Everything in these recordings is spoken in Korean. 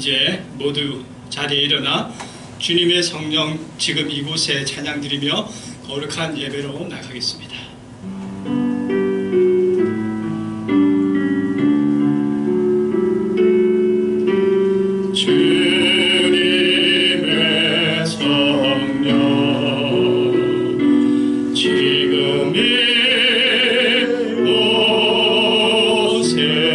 이제 모두 자리에 일어나 주님의 성령 지금 이곳에 찬양드리며 거룩한 예배로 나가겠습니다. 주님의 성령 지금 이곳에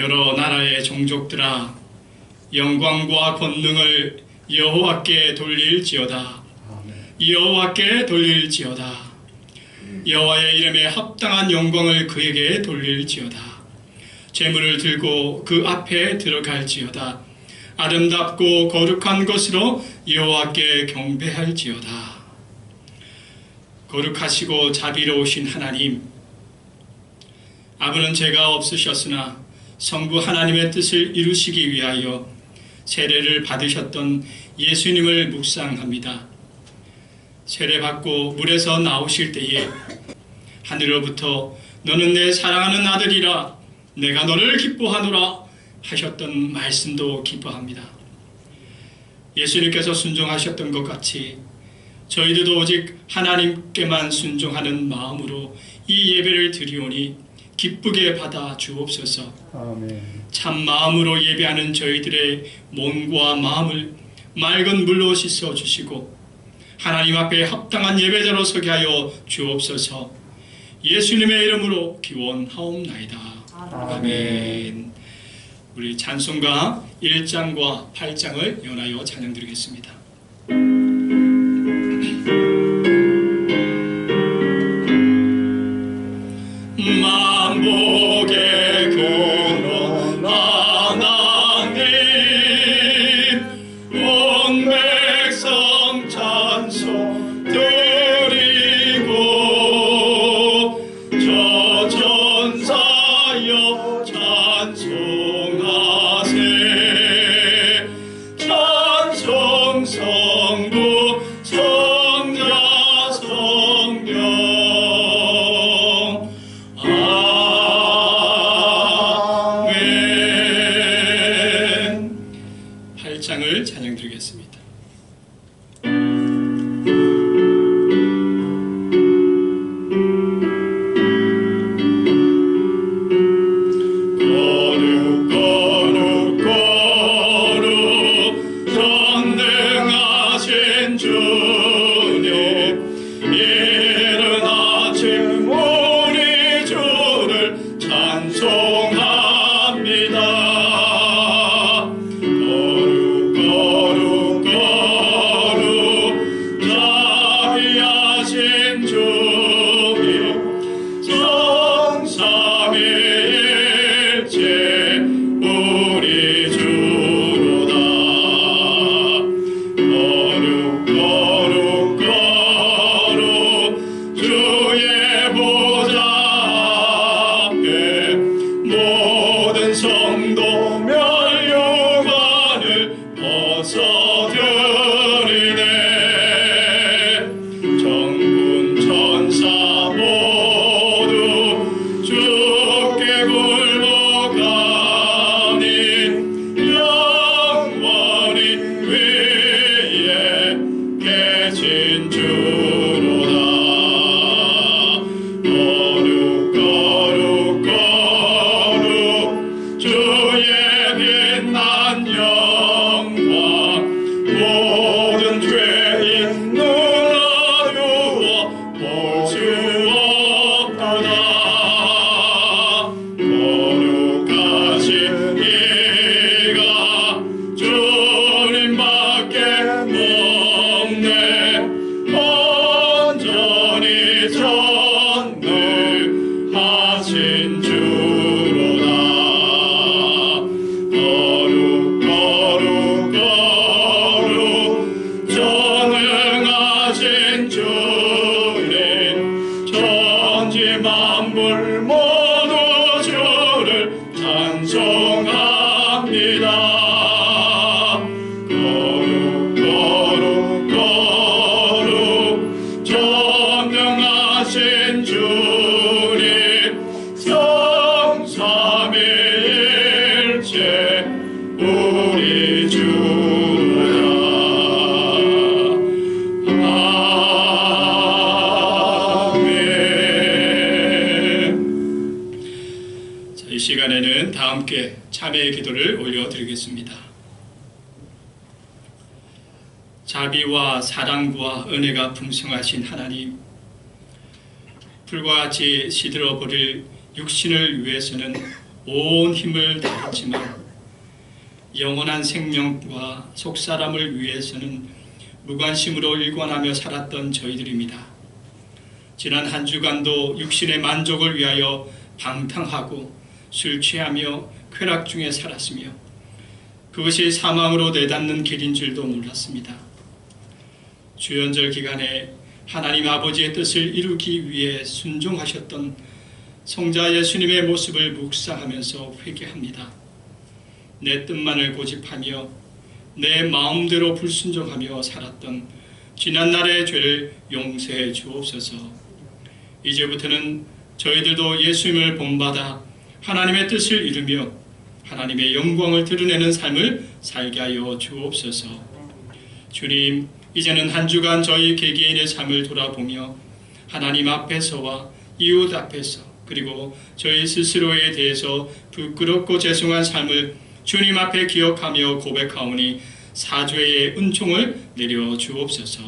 여러 나라의 종족들아 영광과 권능을 여호와께 돌릴지어다. 여호와께 돌릴지어다. 여호와의 이름에 합당한 영광을 그에게 돌릴지어다. 제물을 들고 그 앞에 들어갈지어다. 아름답고 거룩한 것으로 여호와께 경배할지어다. 거룩하시고 자비로우신 하나님, 아버는 죄가 없으셨으나 성부 하나님의 뜻을 이루시기 위하여 세례를 받으셨던 예수님을 묵상합니다. 세례받고 물에서 나오실 때에 하늘로부터 너는 내 사랑하는 아들이라 내가 너를 기뻐하노라 하셨던 말씀도 기뻐합니다. 예수님께서 순종하셨던 것 같이 저희들도 오직 하나님께만 순종하는 마음으로 이 예배를 드리오니 기쁘게 받아 주옵소서. 아멘. 참 마음으로 예배하는 저희들의 몸과 마음을 맑은 물로 씻어 주시고 하나님 앞에 합당한 예배자로 서게 하여 주옵소서. 예수님의 이름으로 기원하옵나이다. 아멘. 우리 찬송가 1장과 8장을 연하여 찬양드리겠습니다. 만복의 근원 하나님 온 백성 찬송 드리고 저 전사여 찬송하세 찬송사 시간에는 다 함께 참회의 기도를 올려드리겠습니다. 자비와 사랑과 은혜가 풍성하신 하나님, 불과 같이 시들어버릴 육신을 위해서는 온 힘을 다했지만 영원한 생명과 속사람을 위해서는 무관심으로 일관하며 살았던 저희들입니다. 지난 한 주간도 육신의 만족을 위하여 방탕하고 술 취하며 쾌락 중에 살았으며 그것이 사망으로 내닫는 길인 줄도 몰랐습니다. 주연절 기간에 하나님 아버지의 뜻을 이루기 위해 순종하셨던 성자 예수님의 모습을 묵상하면서 회개합니다. 내 뜻만을 고집하며 내 마음대로 불순종하며 살았던 지난날의 죄를 용서해 주옵소서. 이제부터는 저희들도 예수님을 본받아 하나님의 뜻을 이루며 하나님의 영광을 드러내는 삶을 살게 하여 주옵소서. 주님, 이제는 한 주간 저희 개개인의 삶을 돌아보며 하나님 앞에서와 이웃 앞에서 그리고 저희 스스로에 대해서 부끄럽고 죄송한 삶을 주님 앞에 기억하며 고백하오니 사죄의 은총을 내려 주옵소서.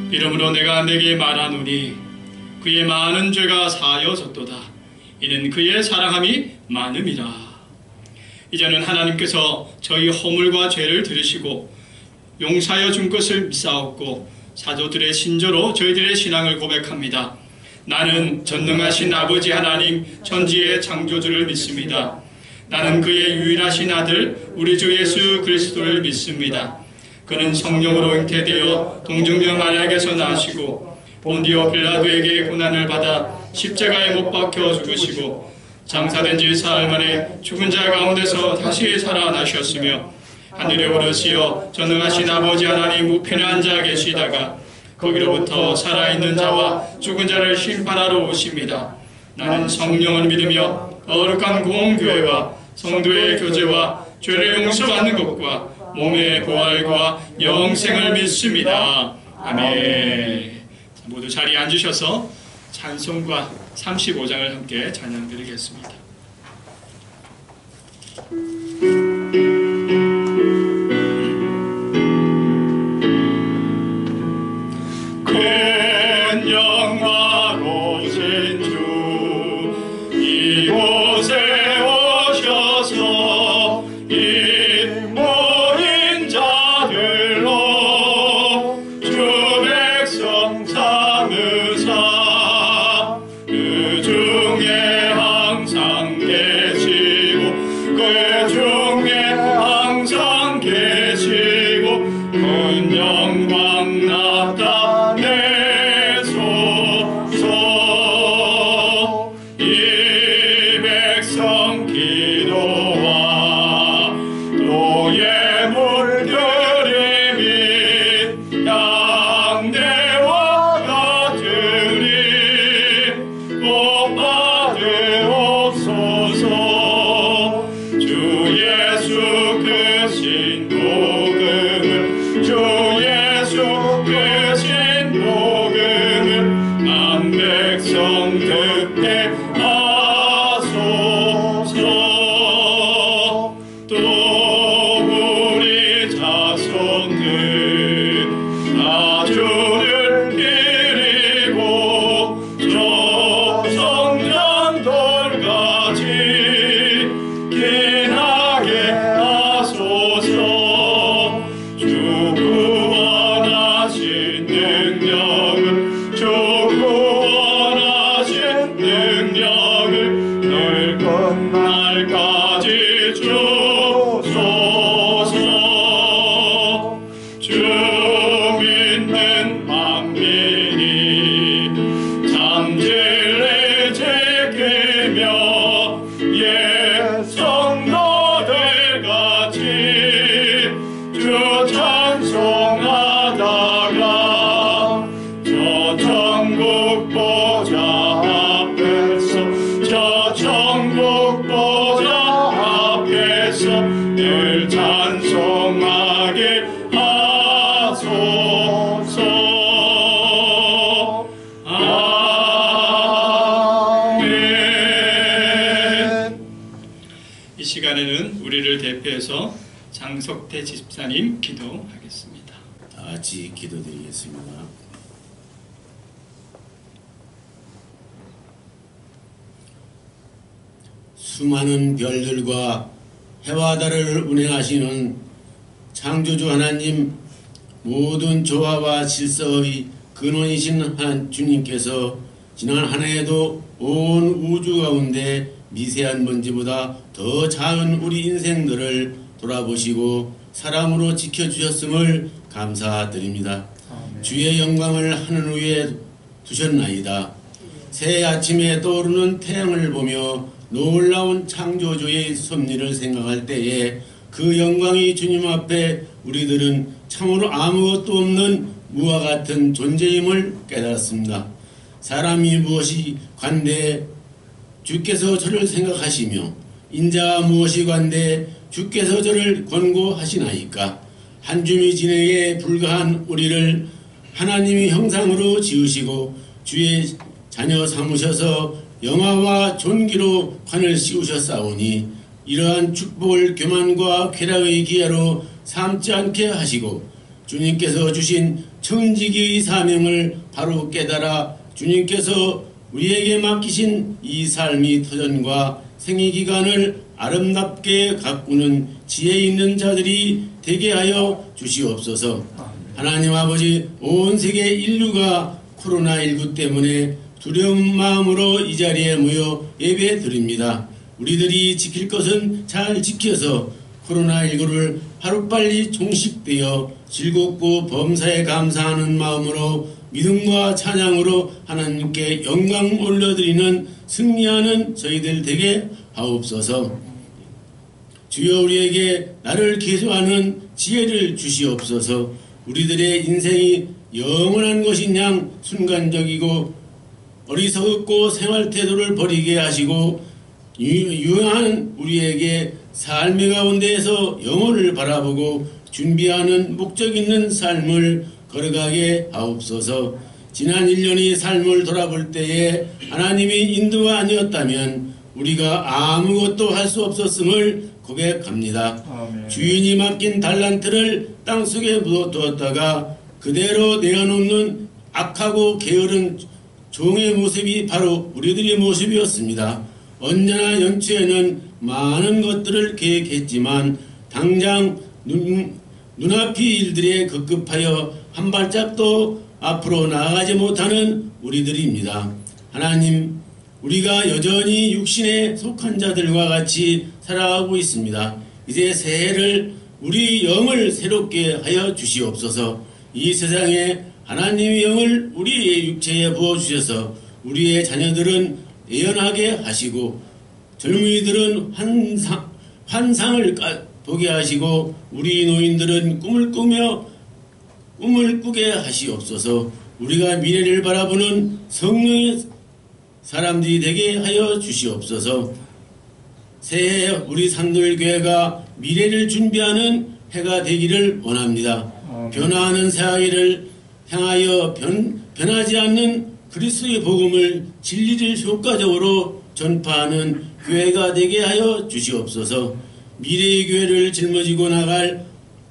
이러므로 내가 내게 말하노니 그의 많은 죄가 사하여졌도다. 이는 그의 사랑함이 많음이라. 이제는 하나님께서 저희 허물과 죄를 들으시고 용서하여 준 것을 믿사옵고 사도들의 신조로 저희들의 신앙을 고백합니다. 나는 전능하신 아버지 하나님 천지의 창조주를 믿습니다. 나는 그의 유일하신 아들 우리 주 예수 그리스도를 믿습니다. 그는 성령으로 잉태되어 동정녀 마리아에게서 나시고 본디오 빌라도에게 고난을 받아 십자가에 못 박혀 죽으시고 장사된 지 사흘 만에 죽은 자 가운데서 다시 살아나셨으며 하늘에 오르시어 전능하신 아버지 하나님 우편에 앉아 계시다가 거기로부터 살아있는 자와 죽은 자를 심판하러 오십니다. 나는 성령을 믿으며 거룩한 공교회와 성도의 교제와 죄를 용서받는 것과 몸의 부활과 영생을 믿습니다. 아멘. 모두 자리에 앉으셔서 찬송가 35장을 함께 찬양드리겠습니다. 큰 영광오신 주 이곳에 오셔서 인모인 자들로 주 백성 삼으사 그 중에 항상 계시고 그 중에 항상 계시고 큰 영광 나타내소서. 이 백성 기도와 또의 물들임이 양대와 같으니 꼭 받으옵소서. 주 예수 그 신복음을 주 예수 그 신복음을 만 백성 듣게 하소서. 또 우리 자손들 다 주를 기리고 저 성전돌같이 기나게 하소서. 주 구원하신 능력을 주 구원하신 능력을 늘 끝날까지 주소서. 주 이 시간에는 우리를 대표해서 장석태 집사님 기도하겠습니다. 다 같이 기도드리겠습니다. 수많은 별들과 해와 달을 운행하시는 창조주 하나님, 모든 조화와 질서의 근원이신 주님께서 지난 한 해에도 온 우주 가운데 미세한 먼지보다 더 작은 우리 인생들을 돌아보시고 사랑으로 지켜주셨음을 감사드립니다. 주의 영광을 하늘 위에 두셨나이다. 새 아침에 떠오르는 태양을 보며 놀라운 창조주의 섭리를 생각할 때에 그 영광이 주님 앞에 우리들은 참으로 아무것도 없는 무와 같은 존재임을 깨달았습니다. 사람이 무엇이 관대 주께서 저를 생각하시며 인자가 무엇이 관대 주께서 저를 권고하시나이까. 한 줌이 진액에 불과한 우리를 하나님의 형상으로 지으시고 주의 자녀 삼으셔서 영화와 존귀로 관을 씌우셨사오니 이러한 축복을 교만과 쾌락의 기회로 삼지 않게 하시고 주님께서 주신 청지기의 사명을 바로 깨달아 주님께서 우리에게 맡기신 이 삶의 터전과 생애기간을 아름답게 가꾸는 지혜 있는 자들이 되게 하여 주시옵소서. 하나님 아버지, 온 세계 인류가 코로나19 때문에 두려운 마음으로 이 자리에 모여 예배 드립니다. 우리들이 지킬 것은 잘 지켜서 코로나19를 하루빨리 종식되어 즐겁고 범사에 감사하는 마음으로 믿음과 찬양으로 하나님께 영광 올려드리는 승리하는 저희들 되게 하옵소서. 주여 우리에게 나를 계수하는 지혜를 주시옵소서. 우리들의 인생이 영원한 것인 양 순간적이고 어리석고 생활태도를 버리게 하시고 유용한 우리에게 삶의 가운데에서 영혼을 바라보고 준비하는 목적 있는 삶을 걸어가게 하옵소서. 지난 1년의 삶을 돌아볼 때에 하나님의 인도가 아니었다면 우리가 아무것도 할 수 없었음을 고백합니다. 아멘. 주인이 맡긴 달란트를 땅속에 묻어두었다가 그대로 내어놓는 악하고 게으른 종의 모습이 바로 우리들의 모습이었습니다. 언제나 연초에는 많은 것들을 계획했지만 당장 눈앞의 일들에 급급하여 한 발짝도 앞으로 나아가지 못하는 우리들입니다. 하나님, 우리가 여전히 육신에 속한 자들과 같이 살아가고 있습니다. 이제 새해를 우리 영을 새롭게 하여 주시옵소서. 이 세상에 하나님의 영을 우리의 육체에 부어주셔서 우리의 자녀들은 예언하게 하시고 젊은이들은 환상을 보게 하시고 우리 노인들은 꿈을 꾸게 하시옵소서. 우리가 미래를 바라보는 성령의 사람들이 되게 하여 주시옵소서. 새해 우리 산돌교회가 미래를 준비하는 해가 되기를 원합니다. 변화하는 새해를 향하여 변하지 않는 그리스도의 복음을 진리를 효과적으로 전파하는 교회가 되게 하여 주시옵소서. 미래의 교회를 짊어지고 나갈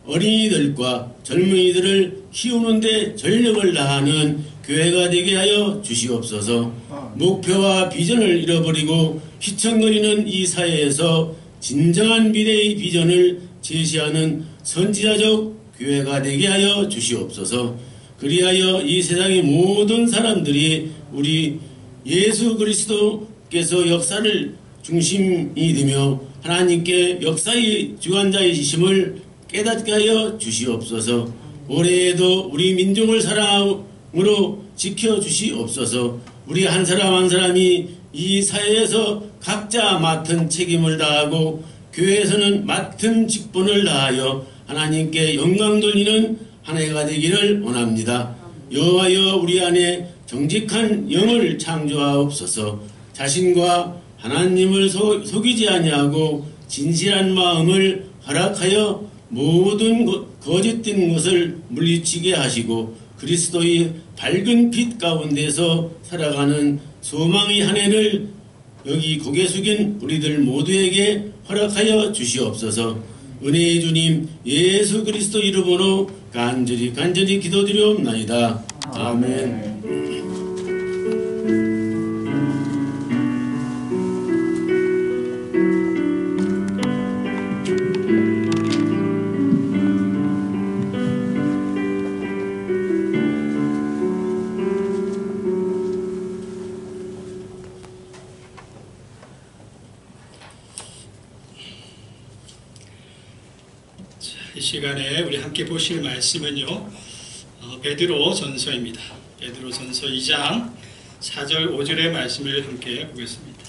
어린이들과 젊은이들을 키우는 데 전력을 다하는 교회가 되게 하여 주시옵소서. 목표와 비전을 잃어버리고 휘청거리는 이 사회에서 진정한 미래의 비전을 제시하는 선지자적 교회가 되게 하여 주시옵소서. 그리하여 이 세상의 모든 사람들이 우리 예수 그리스도께서 역사를 중심이 되며 하나님께 역사의 주관자이심을 깨닫게 하여 주시옵소서. 올해에도 우리 민족을 사랑으로 지켜주시옵소서. 우리 한 사람 한 사람이 이 사회에서 각자 맡은 책임을 다하고 교회에서는 맡은 직분을 다하여 하나님께 영광 돌리는 한 해가 되기를 원합니다. 여호와여, 우리 안에 정직한 영을 창조하옵소서. 자신과 하나님을 속이지 아니하고 진실한 마음을 허락하여 모든 거짓된 것을 물리치게 하시고 그리스도의 밝은 빛 가운데서 살아가는 소망의 한 해를 여기 고개 숙인 우리들 모두에게 허락하여 주시옵소서. 은혜의 주님 예수 그리스도 이름으로 간절히 기도드리옵나이다. 아멘. 이 시간에 우리 함께 보실 말씀은요, 베드로 전서입니다. 베드로 전서 2장 4절 5절의 말씀을 함께 보겠습니다.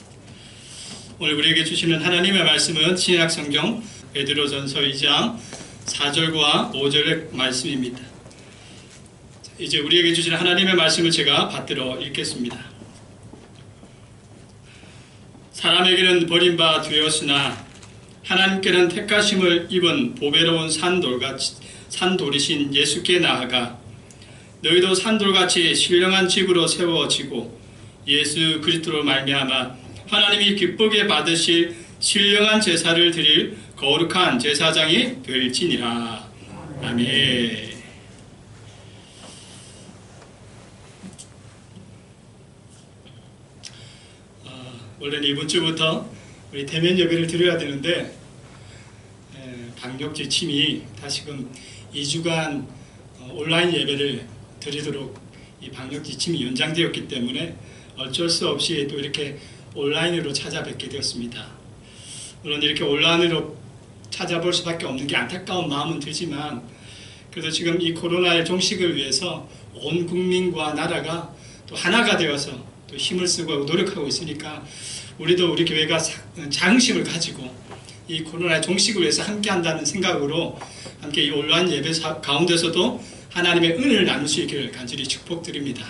오늘 우리에게 주시는 하나님의 말씀은 신약성경 베드로 전서 2장 4절과 5절의 말씀입니다. 이제 우리에게 주시는 하나님의 말씀을 제가 받들어 읽겠습니다. 사람에게는 버림바 되었으나 하나님께는 택하심을 입은 보배로운 산돌이신 예수께 나아가 너희도 산돌같이 신령한 집으로 세워지고 예수 그리스도로 말미암아 하나님이 기쁘게 받으실 신령한 제사를 드릴 거룩한 제사장이 될지니라. 아멘. 원래는 이번 주부터 우리 대면 예배를 드려야 되는데 방역 지침이 다시금 2주간 온라인 예배를 드리도록 이 방역 지침이 연장되었기 때문에 어쩔 수 없이 또 이렇게 온라인으로 찾아뵙게 되었습니다. 물론 이렇게 온라인으로 찾아볼 수밖에 없는 게 안타까운 마음은 들지만 그래도 지금 이 코로나의 종식을 위해서 온 국민과 나라가 또 하나가 되어서 또 힘을 쓰고 노력하고 있으니까 우리도 우리 교회가 자긍심을 가지고 이 코로나의 종식을 위해서 함께 한다는 생각으로 함께 이 온라인 예배 가운데서도 하나님의 은혜를 나눌 수 있기를 간절히 축복드립니다.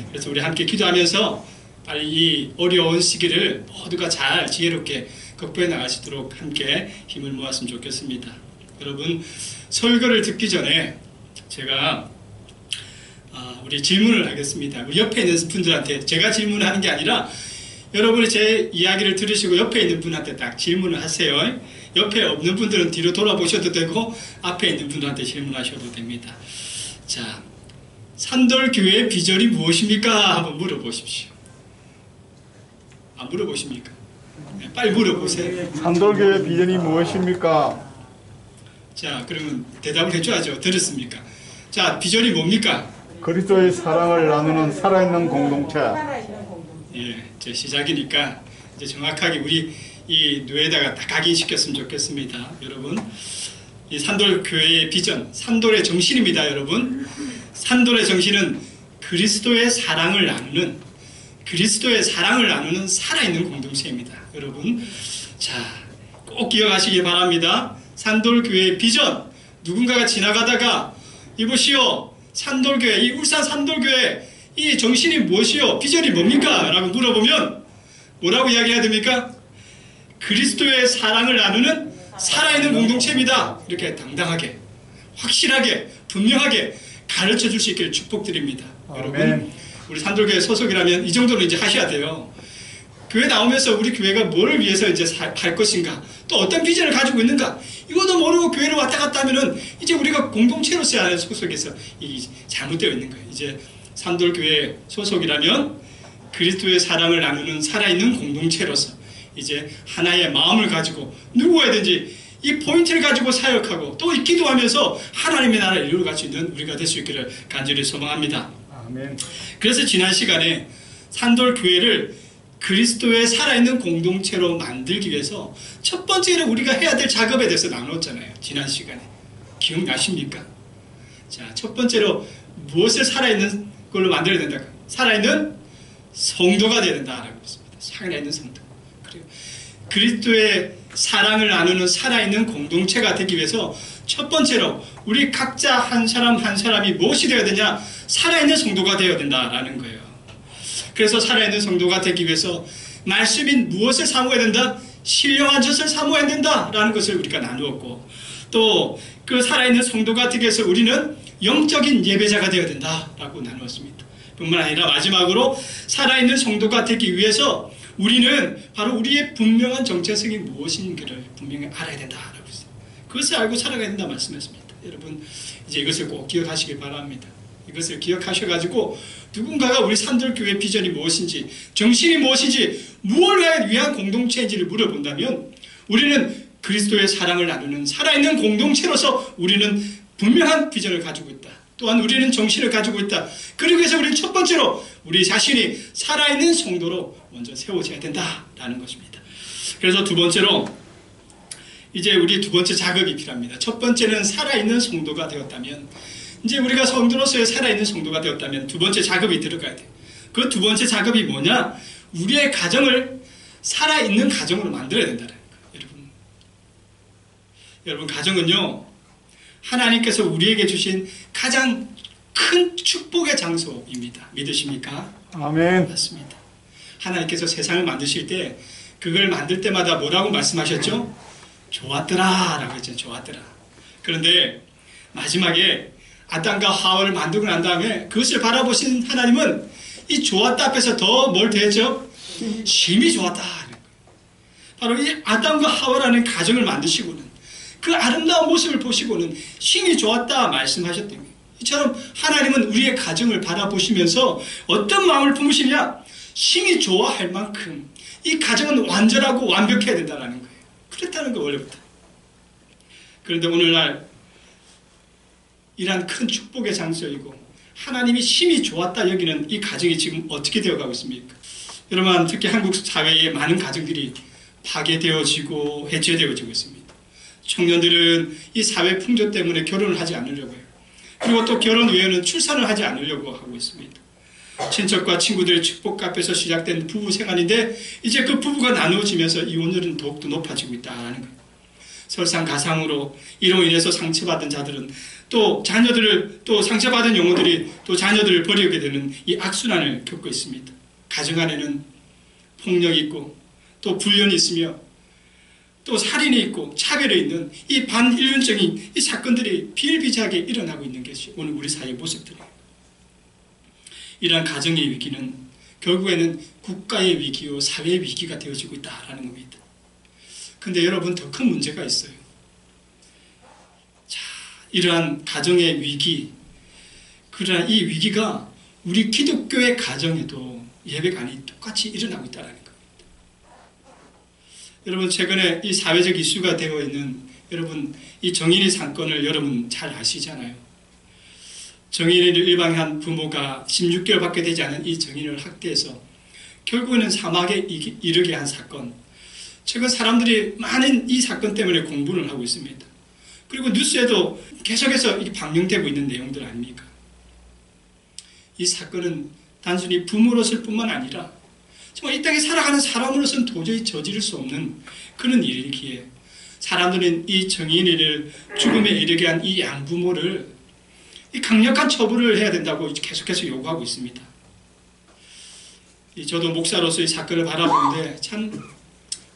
그래서 우리 함께 기도하면서 빨리 이 어려운 시기를 모두가 잘 지혜롭게 극복해 나갈 수 있도록 함께 힘을 모았으면 좋겠습니다. 여러분, 설교를 듣기 전에 제가 우리 질문을 하겠습니다. 우리 옆에 있는 분들한테 제가 질문을 하는 게 아니라 여러분이 제 이야기를 들으시고 옆에 있는 분한테 딱 질문을 하세요. 옆에 없는 분들은 뒤로 돌아보셔도 되고 앞에 있는 분들한테 질문하셔도 됩니다. 자, 산돌교회의 비전이 무엇입니까? 한번 물어보십시오. 안 물어보십니까? 네, 빨리 물어보세요. 산돌교회의 비전이 무엇입니까? 자, 그러면 대답을 해줘야죠. 들었습니까? 자, 비전이 뭡니까? 그리스도의 사랑을 나누는 살아있는 공동체. 예, 제 시작이니까 이제 정확하게 우리 이 뇌에다가 딱 각인시켰으면 좋겠습니다. 여러분, 이 산돌교회의 비전, 산돌의 정신입니다. 여러분, 산돌의 정신은 그리스도의 사랑을 나누는 살아있는 공동체입니다. 여러분, 자, 꼭 기억하시기 바랍니다. 산돌교회의 비전, 누군가가 지나가다가 이보시오, 산돌교회, 이 울산 산돌교회 이 정신이 무엇이요? 비전이 뭡니까? 라고 물어보면 뭐라고 이야기해야 됩니까? 그리스도의 사랑을 나누는 살아있는 공동체입니다. 이렇게 당당하게, 확실하게, 분명하게 가르쳐 줄 수 있기를 축복드립니다. 아멘. 여러분, 우리 산돌교회 소속이라면 이 정도는 이제 하셔야 돼요. 교회 나오면서 우리 교회가 뭐를 위해서 이제 할 것인가, 또 어떤 비전을 가지고 있는가, 이것도 모르고 교회를 왔다 갔다 하면은 이제 우리가 공동체로서의 안에 소속해서 이 잘못되어 있는 거예요. 이제 산돌교회 소속이라면 그리스도의 사랑을 나누는 살아있는 공동체로서 이제 하나의 마음을 가지고 누구에든지 이 포인트를 가지고 사역하고 또 이 기도하면서 하나님의 나라를 이루어갈 수 있는 우리가 될 수 있기를 간절히 소망합니다. 아멘. 그래서 지난 시간에 산돌교회를 그리스도의 살아있는 공동체로 만들기 위해서 첫 번째로 우리가 해야 될 작업에 대해서 나눴잖아요. 지난 시간에. 기억나십니까? 자, 첫 번째로 무엇을 살아있는 걸로 만들어야 된다? 살아있는 성도가 되어야 된다라고 했습니다. 살아있는 성도. 그래요. 그리스도의 사랑을 나누는 살아있는 공동체가 되기 위해서 첫 번째로 우리 각자 한 사람 한 사람이 무엇이 되어야 되냐? 살아있는 성도가 되어야 된다라는 거예요. 그래서 살아있는 성도가 되기 위해서 말씀인 무엇을 사모해야 된다? 신령한 젖을 사모해야 된다라는 것을 우리가 나누었고, 또 그 살아있는 성도가 되기 위해서 우리는 영적인 예배자가 되어야 된다라고 나누었습니다. 뿐만 아니라 마지막으로 살아있는 성도가 되기 위해서 우리는 바로 우리의 분명한 정체성이 무엇인가를 분명히 알아야 된다라고 했어요. 그것을 알고 살아가야 된다 말씀했습니다. 여러분 이제 이것을 꼭 기억하시길 바랍니다. 이것을 기억하셔가지고 누군가가 우리 산들교회 비전이 무엇인지, 정신이 무엇인지, 무엇을 위한 공동체인지를 물어본다면 우리는 그리스도의 사랑을 나누는 살아있는 공동체로서 우리는 분명한 비전을 가지고 있다. 또한 우리는 정신을 가지고 있다. 그러기 위해서 우리는 첫 번째로 우리 자신이 살아있는 성도로 먼저 세워져야 된다라는 것입니다. 그래서 두 번째로 이제 우리 두 번째 작업이 필요합니다. 첫 번째는 살아있는 성도가 되었다면, 이제 우리가 성도로서의 살아있는 성도가 되었다면 두 번째 작업이 들어가야 돼요. 그 두 번째 작업이 뭐냐? 우리의 가정을 살아있는 가정으로 만들어야 된다는 거예요. 여러분 가정은요, 하나님께서 우리에게 주신 가장 큰 축복의 장소입니다. 믿으십니까? 아멘. 맞습니다. 하나님께서 세상을 만드실 때 그걸 만들 때마다 뭐라고 말씀하셨죠? 좋았더라 라고 했죠. 좋았더라. 그런데 마지막에 아담과 하와를 만들고 난 다음에 그것을 바라보신 하나님은 이 좋았다 앞에서 더 뭘 더했죠? 심히 좋았다. 바로 이 아담과 하와라는 가정을 만드시고는 그 아름다운 모습을 보시고는 심히 좋았다 말씀하셨던 거예요. 이처럼 하나님은 우리의 가정을 바라보시면서 어떤 마음을 품으시냐? 심히 좋아할 만큼 이 가정은 완전하고 완벽해야 된다는 거예요. 그랬다는 거 원래부터. 그런데 오늘날 이러한 큰 축복의 장소이고 하나님이 심히 좋았다 여기는 이 가정이 지금 어떻게 되어가고 있습니까? 여러분 특히 한국 사회에 많은 가정들이 파괴되어지고 해체되어지고 있습니다. 청년들은 이 사회 풍조 때문에 결혼을 하지 않으려고 해요. 그리고 또 결혼 외에는 출산을 하지 않으려고 하고 있습니다. 친척과 친구들의 축복 앞에서 시작된 부부 생활인데 이제 그 부부가 나누어지면서 이혼율은 더욱더 높아지고 있다는 거예요. 설상가상으로 이로 인해서 상처받은 자들은 또 자녀들을 또 상처받은 영혼들이 또 자녀들을 버리게 되는 이 악순환을 겪고 있습니다. 가정 안에는 폭력이 있고 또 불륜이 있으며 또 살인이 있고 차별이 있는 이 반인륜적인 이 사건들이 비일비재하게 일어나고 있는 것이 오늘 우리 사회의 모습들이에요. 이러한 가정의 위기는 결국에는 국가의 위기요 사회의 위기가 되어지고 있다는 겁니다. 근데 여러분 더 큰 문제가 있어요. 자, 이러한 가정의 위기, 그러나 이 위기가 우리 기독교의 가정에도 예배관이 똑같이 일어나고 있다는 겁니다. 여러분 최근에 이 사회적 이슈가 되어 있는 여러분 이 정인이 사건을 여러분 잘 아시잖아요. 정인이를 일방한 부모가 16개월밖에 되지 않은 이 정인을 학대해서 결국에는 사막에 이르게 한 사건. 최근 사람들이 많은 이 사건 때문에 공부를 하고 있습니다. 그리고 뉴스에도 계속해서 이게 방영되고 있는 내용들 아닙니까? 이 사건은 단순히 부모로서일 뿐만 아니라 정말 이 땅에 살아가는 사람으로서는 도저히 저지를 수 없는 그런 일이기에 사람들은 이 정인이를 죽음에 이르게 한 이 양부모를 이 강력한 처벌을 해야 된다고 계속해서 요구하고 있습니다. 저도 목사로서 이 사건을 바라보는데 참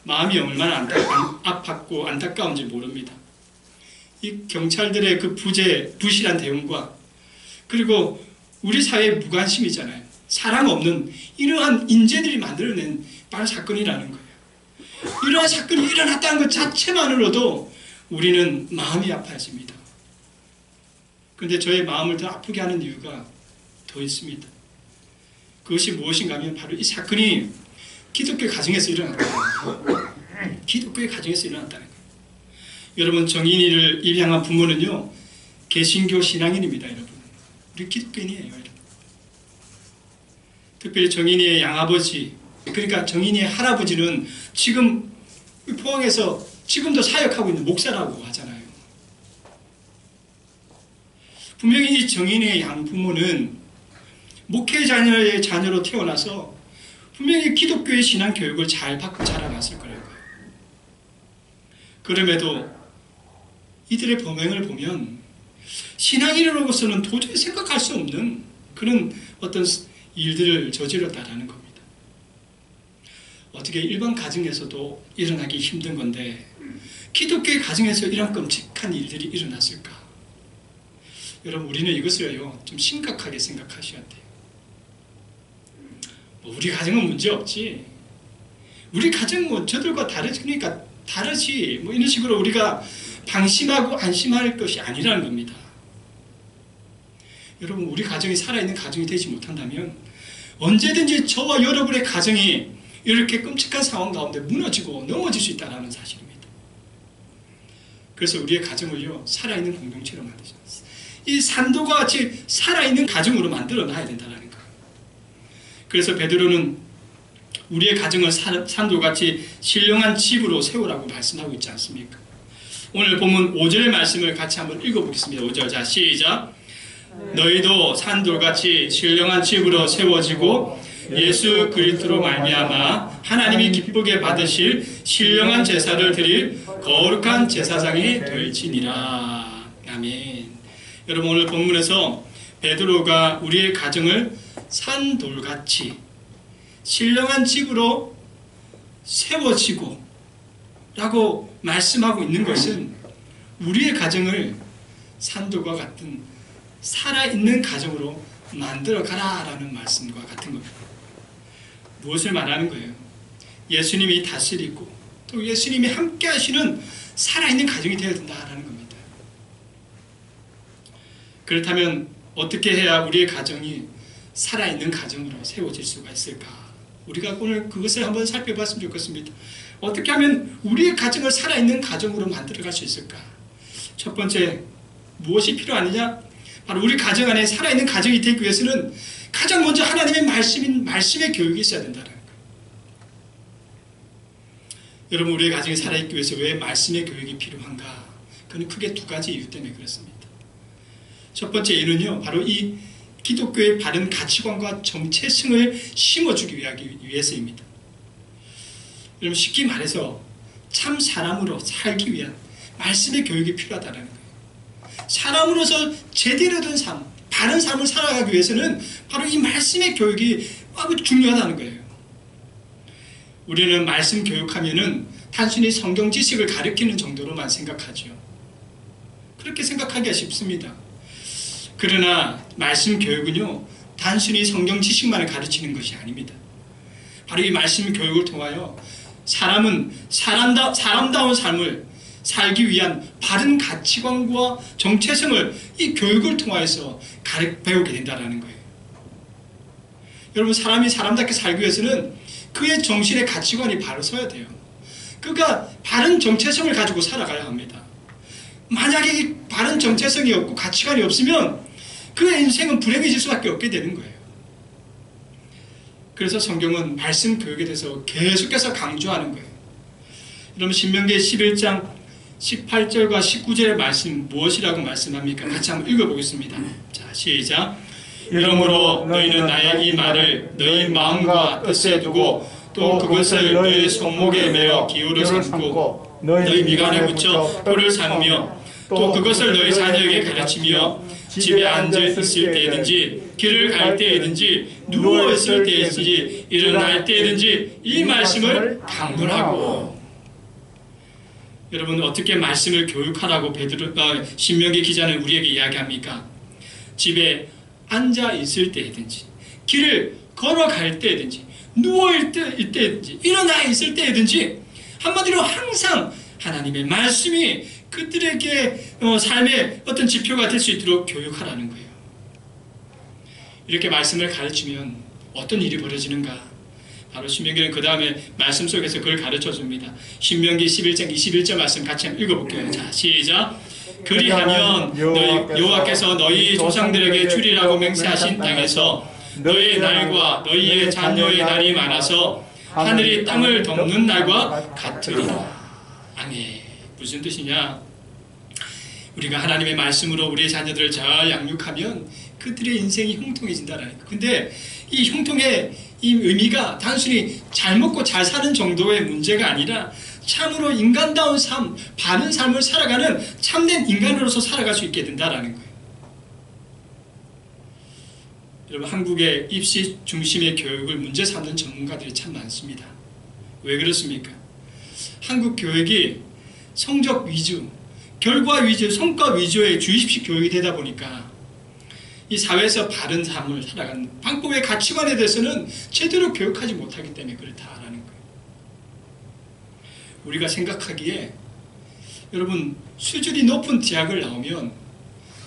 마음이 얼마나 아팠고 안타까운지 모릅니다. 이 경찰들의 그 부실한 대응과 그리고 우리 사회의 무관심이잖아요. 사랑 없는 이러한 인재들이 만들어낸 바로 사건이라는 거예요. 이러한 사건이 일어났다는 것 자체만으로도 우리는 마음이 아파집니다. 그런데 저의 마음을 더 아프게 하는 이유가 더 있습니다. 그것이 무엇인가 하면 바로 이 사건이 기독교 가정에서 일어났다는 거예요. 기독교의 가정에서 일어났다는 거예요. 여러분 정인이를 입양한 부모는요 개신교 신앙인입니다. 여러분 우리 기독교인이에요. 여러분. 특별히 정인이의 양아버지 그러니까 정인이의 할아버지는 지금 포항에서 지금도 사역하고 있는 목사라고 하잖아요. 분명히 이 정인이의 양부모는 목회 자녀의 자녀로 태어나서 분명히 기독교의 신앙 교육을 잘 받고 자라났을 거라고요. 그럼에도 이들의 범행을 보면 신앙인으로서는 도저히 생각할 수 없는 그런 어떤 일들을 저질렀다라는 겁니다. 어떻게 일반 가정에서도 일어나기 힘든 건데 기독교의 가정에서 이런 끔찍한 일들이 일어났을까? 여러분 우리는 이것을요 좀 심각하게 생각하셔야 돼요. 우리 가정은 문제 없지. 우리 가정 뭐 저들과 다르지, 그러니까 다르지 뭐 이런 식으로 우리가 방심하고 안심할 것이 아니라는 겁니다. 여러분, 우리 가정이 살아있는 가정이 되지 못한다면 언제든지 저와 여러분의 가정이 이렇게 끔찍한 상황 가운데 무너지고 넘어질 수 있다는 사실입니다. 그래서 우리의 가정을요, 살아있는 공동체로 만들자. 이 산도가 같이 살아있는 가정으로 만들어 놔야 된다는 거예요. 그래서 베드로는 우리의 가정을 산도같이 신령한 집으로 세우라고 말씀하고 있지 않습니까? 오늘 본문 5절의 말씀을 같이 한번 읽어보겠습니다. 5절, 자 시작. 너희도 산돌같이 신령한 집으로 세워지고 예수 그리스도로 말미암아 하나님이 기쁘게 받으실 신령한 제사를 드릴 거룩한 제사장이 될지니라. 아멘. 여러분, 오늘 본문에서 베드로가 우리의 가정을 산돌같이 신령한 집으로 세워지고 라고 말씀하고 있는 것은 우리의 가정을 산돌과 같은 살아있는 가정으로 만들어 가라라는 말씀과 같은 겁니다. 무엇을 말하는 거예요? 예수님이 다스리고 또 예수님이 함께 하시는 살아있는 가정이 되어야 된다라는 겁니다. 그렇다면 어떻게 해야 우리의 가정이 살아있는 가정으로 세워질 수가 있을까? 우리가 오늘 그것을 한번 살펴봤으면 좋겠습니다. 어떻게 하면 우리의 가정을 살아있는 가정으로 만들어갈 수 있을까? 첫 번째, 무엇이 필요하느냐? 바로 우리 가정 안에 살아있는 가정이 되기 위해서는 가장 먼저 하나님의 말씀의 교육이 있어야 된다는 거예요. 여러분, 우리의 가정이 살아있기 위해서 왜 말씀의 교육이 필요한가? 그건 크게 두 가지 이유 때문에 그렇습니다. 첫 번째 이유는요, 바로 이 기독교의 바른 가치관과 정체성을 심어주기 위해서입니다. 여러분, 쉽게 말해서 참 사람으로 살기 위한 말씀의 교육이 필요하다는 거예요. 사람으로서 제대로 된 삶, 바른 삶을 살아가기 위해서는 바로 이 말씀의 교육이 아주 중요하다는 거예요. 우리는 말씀 교육하면은 단순히 성경 지식을 가르치는 정도로만 생각하죠. 그렇게 생각하기가 쉽습니다. 그러나 말씀 교육은요, 단순히 성경 지식만을 가르치는 것이 아닙니다. 바로 이 말씀 교육을 통하여 사람은 사람다운 삶을 살기 위한 바른 가치관과 정체성을 이 교육을 통해서 배우게 된다는 거예요. 여러분, 사람이 사람답게 살기 위해서는 그의 정신의 가치관이 바로 서야 돼요. 그가 바른 정체성을 가지고 살아가야 합니다. 만약에 이 바른 정체성이 없고 가치관이 없으면 그의 인생은 불행해질 수밖에 없게 되는 거예요. 그래서 성경은 말씀 교육에 대해서 계속해서 강조하는 거예요. 여러분, 신명기 11장 18절과 19절의 말씀 무엇이라고 말씀합니까? 같이 한번 읽어보겠습니다. 자, 시작. 이러므로 너희는 나의 이 말을 너희 마음과 뜻에 두고 또 그것을 너희 손목에 매어 기울여 삼고 너희 미간에 붙여 표를 삼으며 또 그것을 너희 자녀에게 가르치며 집에 앉아 있을 때든지 길을 갈 때든지 누워 있을 때든지 일어날 때든지 이 말씀을 강론하고. 여러분, 어떻게 말씀을 교육하라고 신명기 기자는 우리에게 이야기합니까? 집에 앉아 있을 때든지 길을 걸어갈 때든지 누워 있을 때든지 일어나 있을 때든지 한마디로 항상 하나님의 말씀이 그들에게 삶의 어떤 지표가 될 수 있도록 교육하라는 거예요. 이렇게 말씀을 가르치면 어떤 일이 벌어지는가? 바로 신명기는 그 다음에 말씀 속에서 그걸 가르쳐줍니다. 신명기 11장 21절 말씀 같이 한번 읽어볼게요. 자, 시작. 그리하면 여호와께서 너희 조상들에게 주리라고 맹세하신 땅에서 너희의 날과 너희의 자녀의 날이 많아서 하늘이 땅을 덮는 날과 같으리라. 아멘. 무슨 뜻이냐? 우리가 하나님의 말씀으로 우리의 자녀들을 잘 양육하면 그들의 인생이 형통해진다는 거예요. 근데 이 형통의 이 의미가 단순히 잘 먹고 잘 사는 정도의 문제가 아니라 참으로 인간다운 삶, 바른 삶을 살아가는 참된 인간으로서 살아갈 수 있게 된다는 거예요. 여러분, 한국의 입시 중심의 교육을 문제 삼는 전문가들이 참 많습니다. 왜 그렇습니까? 한국 교육이 성적 위주, 결과 위주, 성과 위주의 주입식 교육이 되다 보니까 이 사회에서 바른 삶을 살아가는 방법의 가치관에 대해서는 제대로 교육하지 못하기 때문에 그렇다라는 거예요. 우리가 생각하기에 여러분 수준이 높은 대학을 나오면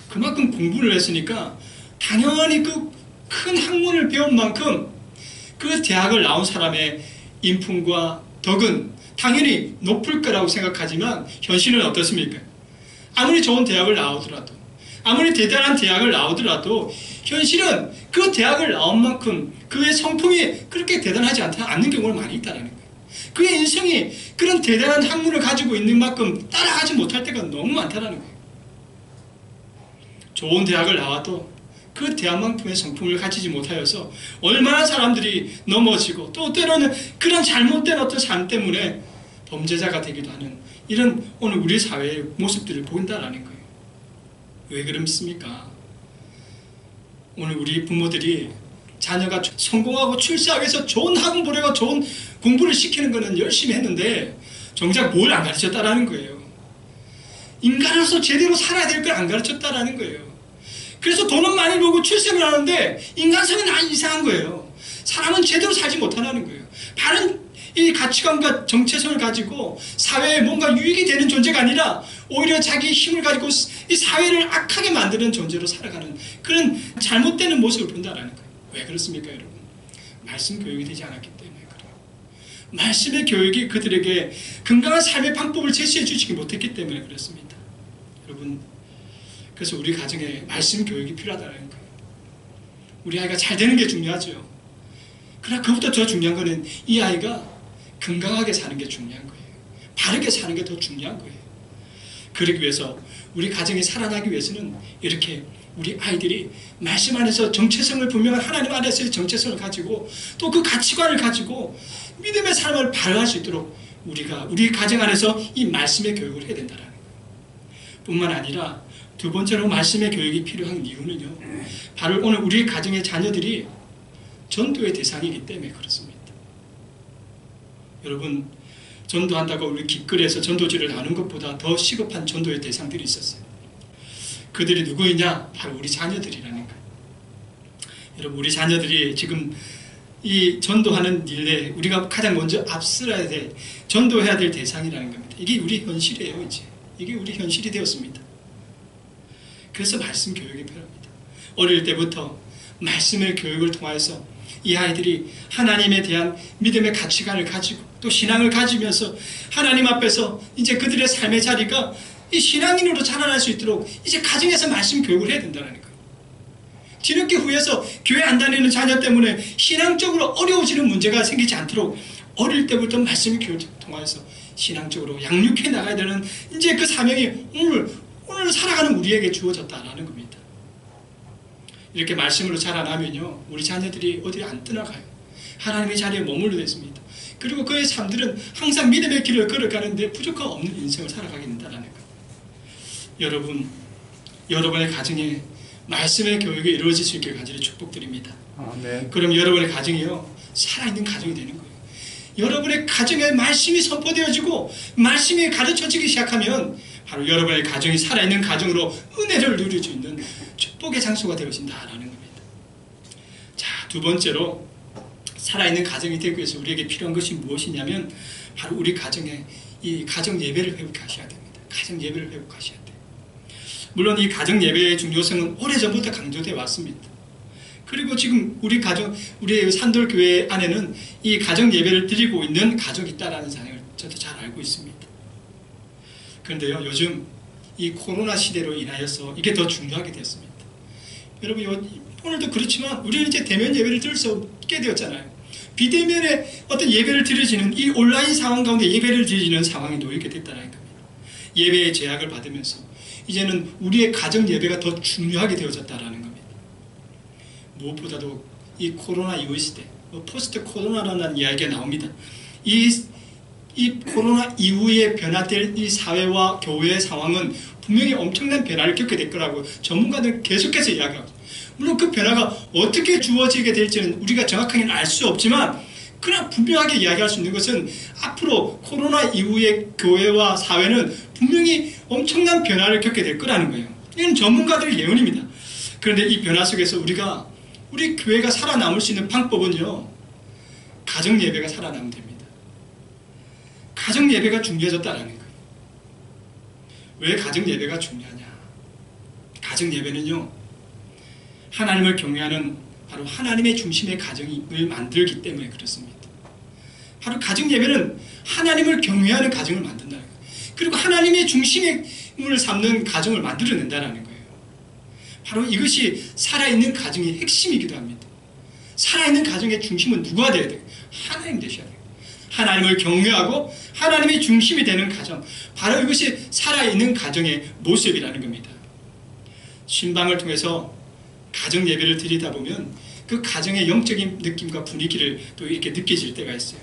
그만큼 공부를 했으니까 당연히 그 큰 학문을 배운 만큼 그 대학을 나온 사람의 인품과 덕은 당연히 높을 거라고 생각하지만 현실은 어떻습니까? 아무리 좋은 대학을 나오더라도 아무리 대단한 대학을 나오더라도 현실은 그 대학을 나온 만큼 그의 성품이 그렇게 대단하지 않는 경우가 많이 있다는 거예요. 그의 인생이 그런 대단한 학문을 가지고 있는 만큼 따라가지 못할 때가 너무 많다는 거예요. 좋은 대학을 나와도 그 대학만큼의 성품을 가지지 못하여서 얼마나 사람들이 넘어지고 또 때로는 그런 잘못된 어떤 삶 때문에 범죄자가 되기도 하는 이런 오늘 우리 사회의 모습들을 보인다는 거예요. 왜 그렇습니까? 오늘 우리 부모들이 자녀가 성공하고 출세하기 위해서 좋은 학원 보내고 좋은 공부를 시키는 것은 열심히 했는데 정작 뭘 안 가르쳤다라는 거예요. 인간으로서 제대로 살아야 될 걸 안 가르쳤다라는 거예요. 그래서 돈은 많이 벌고 출세를 하는데 인간성은 아주 이상한 거예요. 사람은 제대로 살지 못하는 거예요. 바른 이 가치관과 정체성을 가지고 사회에 뭔가 유익이 되는 존재가 아니라 오히려 자기 힘을 가지고 이 사회를 악하게 만드는 존재로 살아가는 그런 잘못되는 모습을 본다는 거예요. 왜 그렇습니까, 여러분? 말씀 교육이 되지 않았기 때문에 그래요. 말씀의 교육이 그들에게 건강한 삶의 방법을 제시해 주시지 못했기 때문에 그렇습니다. 여러분, 그래서 우리 가정에 말씀 교육이 필요하다는 거예요. 우리 아이가 잘 되는 게 중요하죠. 그러나 그것보다 더 중요한 거는 이 아이가 건강하게 사는 게 중요한 거예요. 바르게 사는 게 더 중요한 거예요. 그러기 위해서 우리 가정이 살아나기 위해서는 이렇게 우리 아이들이 말씀 안에서 정체성을 분명한 하나님 안에서의 정체성을 가지고 또 그 가치관을 가지고 믿음의 삶을 발휘할 수 있도록 우리가 우리 가정 안에서 이 말씀의 교육을 해야 된다는 거예요. 뿐만 아니라 두 번째로 말씀의 교육이 필요한 이유는요, 바로 오늘 우리 가정의 자녀들이 전도의 대상이기 때문에 그렇습니다. 여러분, 전도한다고 우리 길거리에서 전도지를 나눈 것보다 더 시급한 전도의 대상들이 있었어요. 그들이 누구이냐? 바로 우리 자녀들이라는 거예요. 여러분, 우리 자녀들이 지금 이 전도하는 일에 우리가 가장 먼저 앞서야 될, 전도해야 될 대상이라는 겁니다. 이게 우리 현실이에요, 이제. 이게 우리 현실이 되었습니다. 그래서 말씀 교육이 필요합니다. 어릴 때부터 말씀의 교육을 통해서 이 아이들이 하나님에 대한 믿음의 가치관을 가지고 또 신앙을 가지면서 하나님 앞에서 이제 그들의 삶의 자리가 이 신앙인으로 자라날 수 있도록 이제 가정에서 말씀 교육을 해야 된다는 거예요. 뒤늦게 후에서 교회 안 다니는 자녀 때문에 신앙적으로 어려워지는 문제가 생기지 않도록 어릴 때부터 말씀 교육을 통해서 신앙적으로 양육해 나가야 되는 이제 그 사명이 오늘 살아가는 우리에게 주어졌다라는 겁니다. 이렇게 말씀으로 자라나면요, 우리 자녀들이 어디 안 떠나가요. 하나님의 자리에 머물러 있습니다. 그리고 그의 삶들은 항상 믿음의 길을 걸어가는데 부족함 없는 인생을 살아가게 된다는 거예요. 여러분, 여러분의 가정에 말씀의 교육이 이루어질 수 있게 간절히 축복드립니다. 아멘. 그럼 여러분의 가정이요, 살아있는 가정이 되는 거예요. 여러분의 가정에 말씀이 선포되어지고 말씀이 가르쳐지기 시작하면 바로 여러분의 가정이 살아있는 가정으로 은혜를 누릴 수 있는 축복의 장소가 되어진다라는 겁니다. 자, 두 번째로 살아있는 가정이 되기 위해서 우리에게 필요한 것이 무엇이냐면 바로 우리 가정에 이 가정 예배를 회복하셔야 됩니다. 가정 예배를 회복하셔야 돼요. 물론 이 가정 예배의 중요성은 오래전부터 강조되어 왔습니다. 그리고 지금 우리 산돌교회 안에는 이 가정 예배를 드리고 있는 가족이 있다라는 사실을 저도 잘 알고 있습니다. 그런데요, 요즘 이 코로나 시대로 인하여서 이게 더 중요하게 되었습니다. 여러분, 오늘도 그렇지만 우리는 이제 대면 예배를 드릴 수 없게 되었잖아요. 비대면의 어떤 예배를 드려지는 이 온라인 상황 가운데 예배를 드리는 상황이 놓이게 됐다는 겁니다. 예배의 제약을 받으면서 이제는 우리의 가정 예배가 더 중요하게 되어졌다는 겁니다. 무엇보다도 이 코로나 이후 시대, 포스트 코로나라는 이야기가 나옵니다. 이 코로나 이후에 변화될 이 사회와 교회의 상황은 분명히 엄청난 변화를 겪게 될 거라고 전문가들은 계속해서 이야기하고, 물론 그 변화가 어떻게 주어지게 될지는 우리가 정확하게는 알 수 없지만, 그러나 분명하게 이야기할 수 있는 것은 앞으로 코로나 이후의 교회와 사회는 분명히 엄청난 변화를 겪게 될 거라는 거예요. 이건 전문가들의 예언입니다. 그런데 이 변화 속에서 우리 교회가 살아남을 수 있는 방법은요, 가정 예배가 살아나면 됩니다. 가정 예배가 중요해졌다는 거예요. 왜 가정 예배가 중요하냐? 가정 예배는요, 하나님을 경외하는 바로 하나님의 중심의 가정을 만들기 때문에 그렇습니다. 바로 가정 예배는 하나님을 경외하는 가정을 만든다는 거예요. 그리고 하나님의 중심을 삼는 가정을 만들어낸다는 거예요. 바로 이것이 살아있는 가정의 핵심이기도 합니다. 살아있는 가정의 중심은 누가 되어야 돼요? 하나님 되셔야 돼요. 하나님을 경외하고 하나님의 중심이 되는 가정, 바로 이것이 살아있는 가정의 모습이라는 겁니다. 신방을 통해서 가정 예배를 드리다 보면 그 가정의 영적인 느낌과 분위기를 또 이렇게 느껴질 때가 있어요.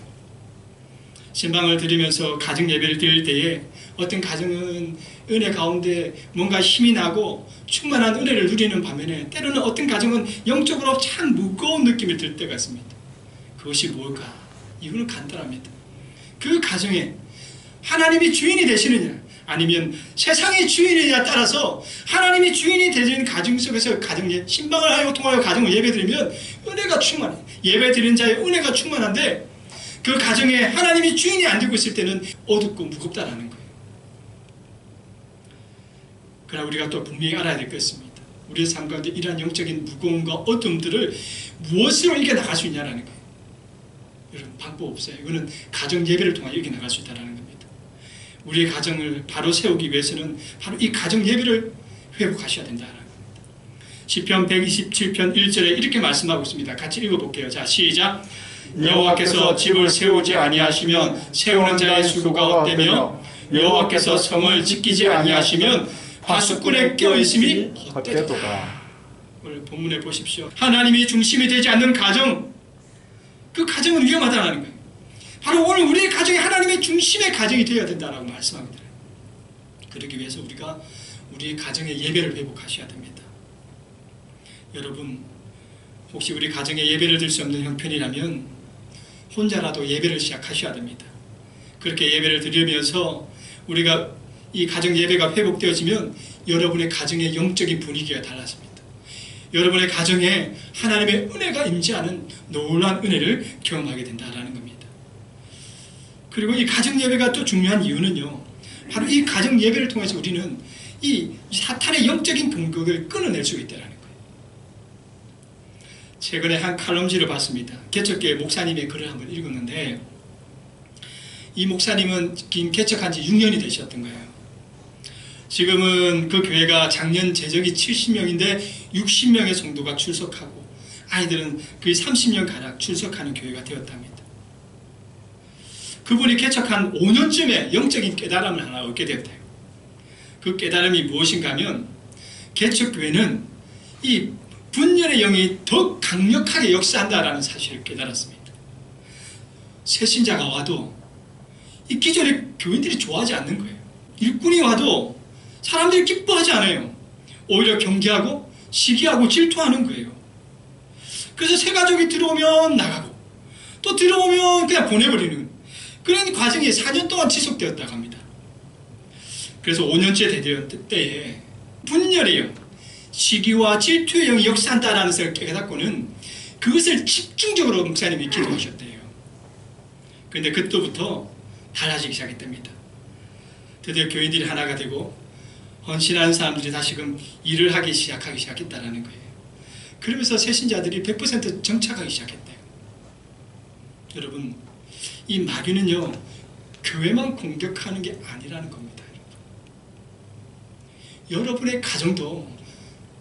신방을 드리면서 가정 예배를 드릴 때에 어떤 가정은 은혜 가운데 뭔가 힘이 나고 충만한 은혜를 누리는 반면에 때로는 어떤 가정은 영적으로 참 무거운 느낌이 들 때가 있습니다. 그것이 뭘까? 이유는 간단합니다. 그 가정에 하나님이 주인이 되시느냐 아니면 세상의 주인이냐에 따라서 하나님이 주인이 되는 가정 속에서 신방을 하여 통하여 가정을 예배드리면 은혜가 충만해요. 예배드리는 자의 은혜가 충만한데 그 가정에 하나님이 주인이 안 되고 있을 때는 어둡고 무겁다라는 거예요. 그러나 우리가 또 분명히 알아야 될 것입니다. 우리의 삶 가운데 이러한 영적인 무거움과 어둠들을 무엇으로 이겨나갈 수 있냐라는 거예요. 여러분, 방법 없어요. 이거는 가정 예배를 통해 이겨나갈 수 있다는 겁니다. 우리의 가정을 바로 세우기 위해서는 바로 이 가정 예배를 회복하셔야 된다는 겁니다. 시편 127편 1절에 이렇게 말씀하고 있습니다. 같이 읽어볼게요. 자, 시작. 여호와께서 집을 세우지 아니하시면 세우는 자의 수고가 헛되며 여호와께서 성을 지키지 아니하시면 파수꾼에 껴있음이 헛되도다. 오늘 본문에 보십시오. 하나님이 중심이 되지 않는 가정, 그 가정은 위험하다는 거예요. 바로 오늘 우리의 가정이 하나님의 중심의 가정이 되어야 된다고 말씀합니다. 그러기 위해서 우리가 우리의 가정의 예배를 회복하셔야 됩니다. 여러분, 혹시 우리 가정에 예배를 드릴 수 없는 형편이라면 혼자라도 예배를 시작하셔야 됩니다. 그렇게 예배를 드리면서 우리가 이 가정 예배가 회복되어지면 여러분의 가정의 영적인 분위기가 달라집니다. 여러분의 가정에 하나님의 은혜가 임재하는 놀라운 은혜를 경험하게 된다는 겁니다. 그리고 이 가정 예배가 또 중요한 이유는요, 바로 이 가정 예배를 통해서 우리는 이 사탄의 영적인 공격을 끊어낼 수 있다는 거예요. 최근에 한 칼럼지를 봤습니다. 개척교회 목사님의 글을 한번 읽었는데, 이 목사님은 개척한 지 6년이 되셨던 거예요. 지금은 그 교회가 작년 재정이 70명인데 60명의 성도가 출석하고 아이들은 거의 30명가량 출석하는 교회가 되었답니다. 그분이 개척한 5년쯤에 영적인 깨달음을 하나 얻게 되었대요. 그 깨달음이 무엇인가 하면 개척교회는 이 분열의 영이 더 강력하게 역사한다라는 사실을 깨달았습니다. 새 신자가 와도 이 기존의 교인들이 좋아하지 않는 거예요. 일꾼이 와도 사람들이 기뻐하지 않아요. 오히려 경계하고 시기하고 질투하는 거예요. 그래서 새 가족이 들어오면 나가고 또 들어오면 그냥 보내버리는 그런 과정이 4년 동안 지속되었다고 합니다. 그래서 5년째 되던 때에 분열의 영, 시기와 질투의 영이 역사한다는 것을 깨닫고는 그것을 집중적으로 목사님이 기도하셨대요. 그런데 그때부터 달라지기 시작했답니다. 드디어 교인들이 하나가 되고 헌신하는 사람들이 다시금 일을 하기 시작했다는 거예요. 그러면서 새신자들이 100% 정착하기 시작했대요. 여러분, 이 마귀는요, 교회만 공격하는 게 아니라는 겁니다. 여러분의 가정도,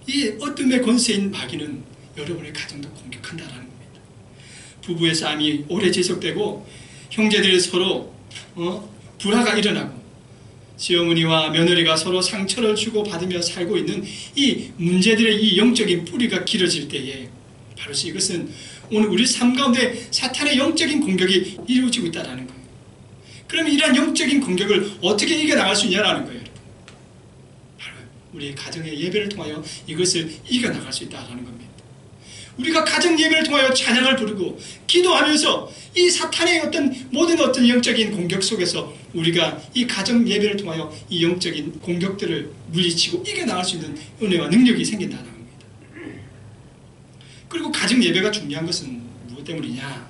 이 어둠의 권세인 마귀는 여러분의 가정도 공격한다라는 겁니다. 부부의 싸움이 오래 지속되고 형제들이 서로 불화가 일어나고 시어머니와 며느리가 서로 상처를 주고 받으며 살고 있는 이 문제들의 이 영적인 뿌리가 길어질 때에 바로 이것은 오늘 우리 삶 가운데 사탄의 영적인 공격이 이루어지고 있다는 거예요. 그러면 이러한 영적인 공격을 어떻게 이겨나갈 수 있냐라는 거예요. 바로 우리의 가정의 예배를 통하여 이것을 이겨나갈 수 있다는 겁니다. 우리가 가정 예배를 통하여 찬양을 부르고 기도하면서 이 사탄의 모든 영적인 공격 속에서 우리가 이 가정 예배를 통하여 이 영적인 공격들을 물리치고 이겨나갈 수 있는 은혜와 능력이 생긴다는 겁니다. 그리고 가정 예배가 중요한 것은 무엇 때문이냐?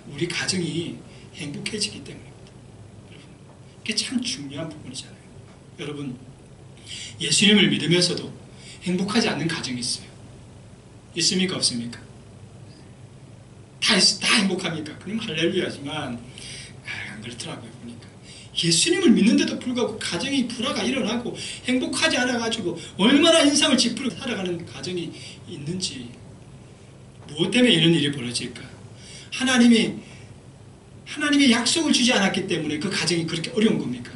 우리 가정이 행복해지기 때문입니다. 그게 참 중요한 부분이잖아요. 여러분, 예수님을 믿으면서도 행복하지 않는 가정이 있어요. 있습니까? 없습니까? 다 행복합니까? 그럼 할렐루야지만 안 그렇더라고요. 보니까 예수님을 믿는데도 불구하고 가정이 불화가 일어나고 행복하지 않아가지고 얼마나 인상을 찌푸리고 살아가는 가정이 있는지, 무엇 때문에 이런 일이 벌어질까? 하나님이 약속을 주지 않았기 때문에 그 가정이 그렇게 어려운 겁니까?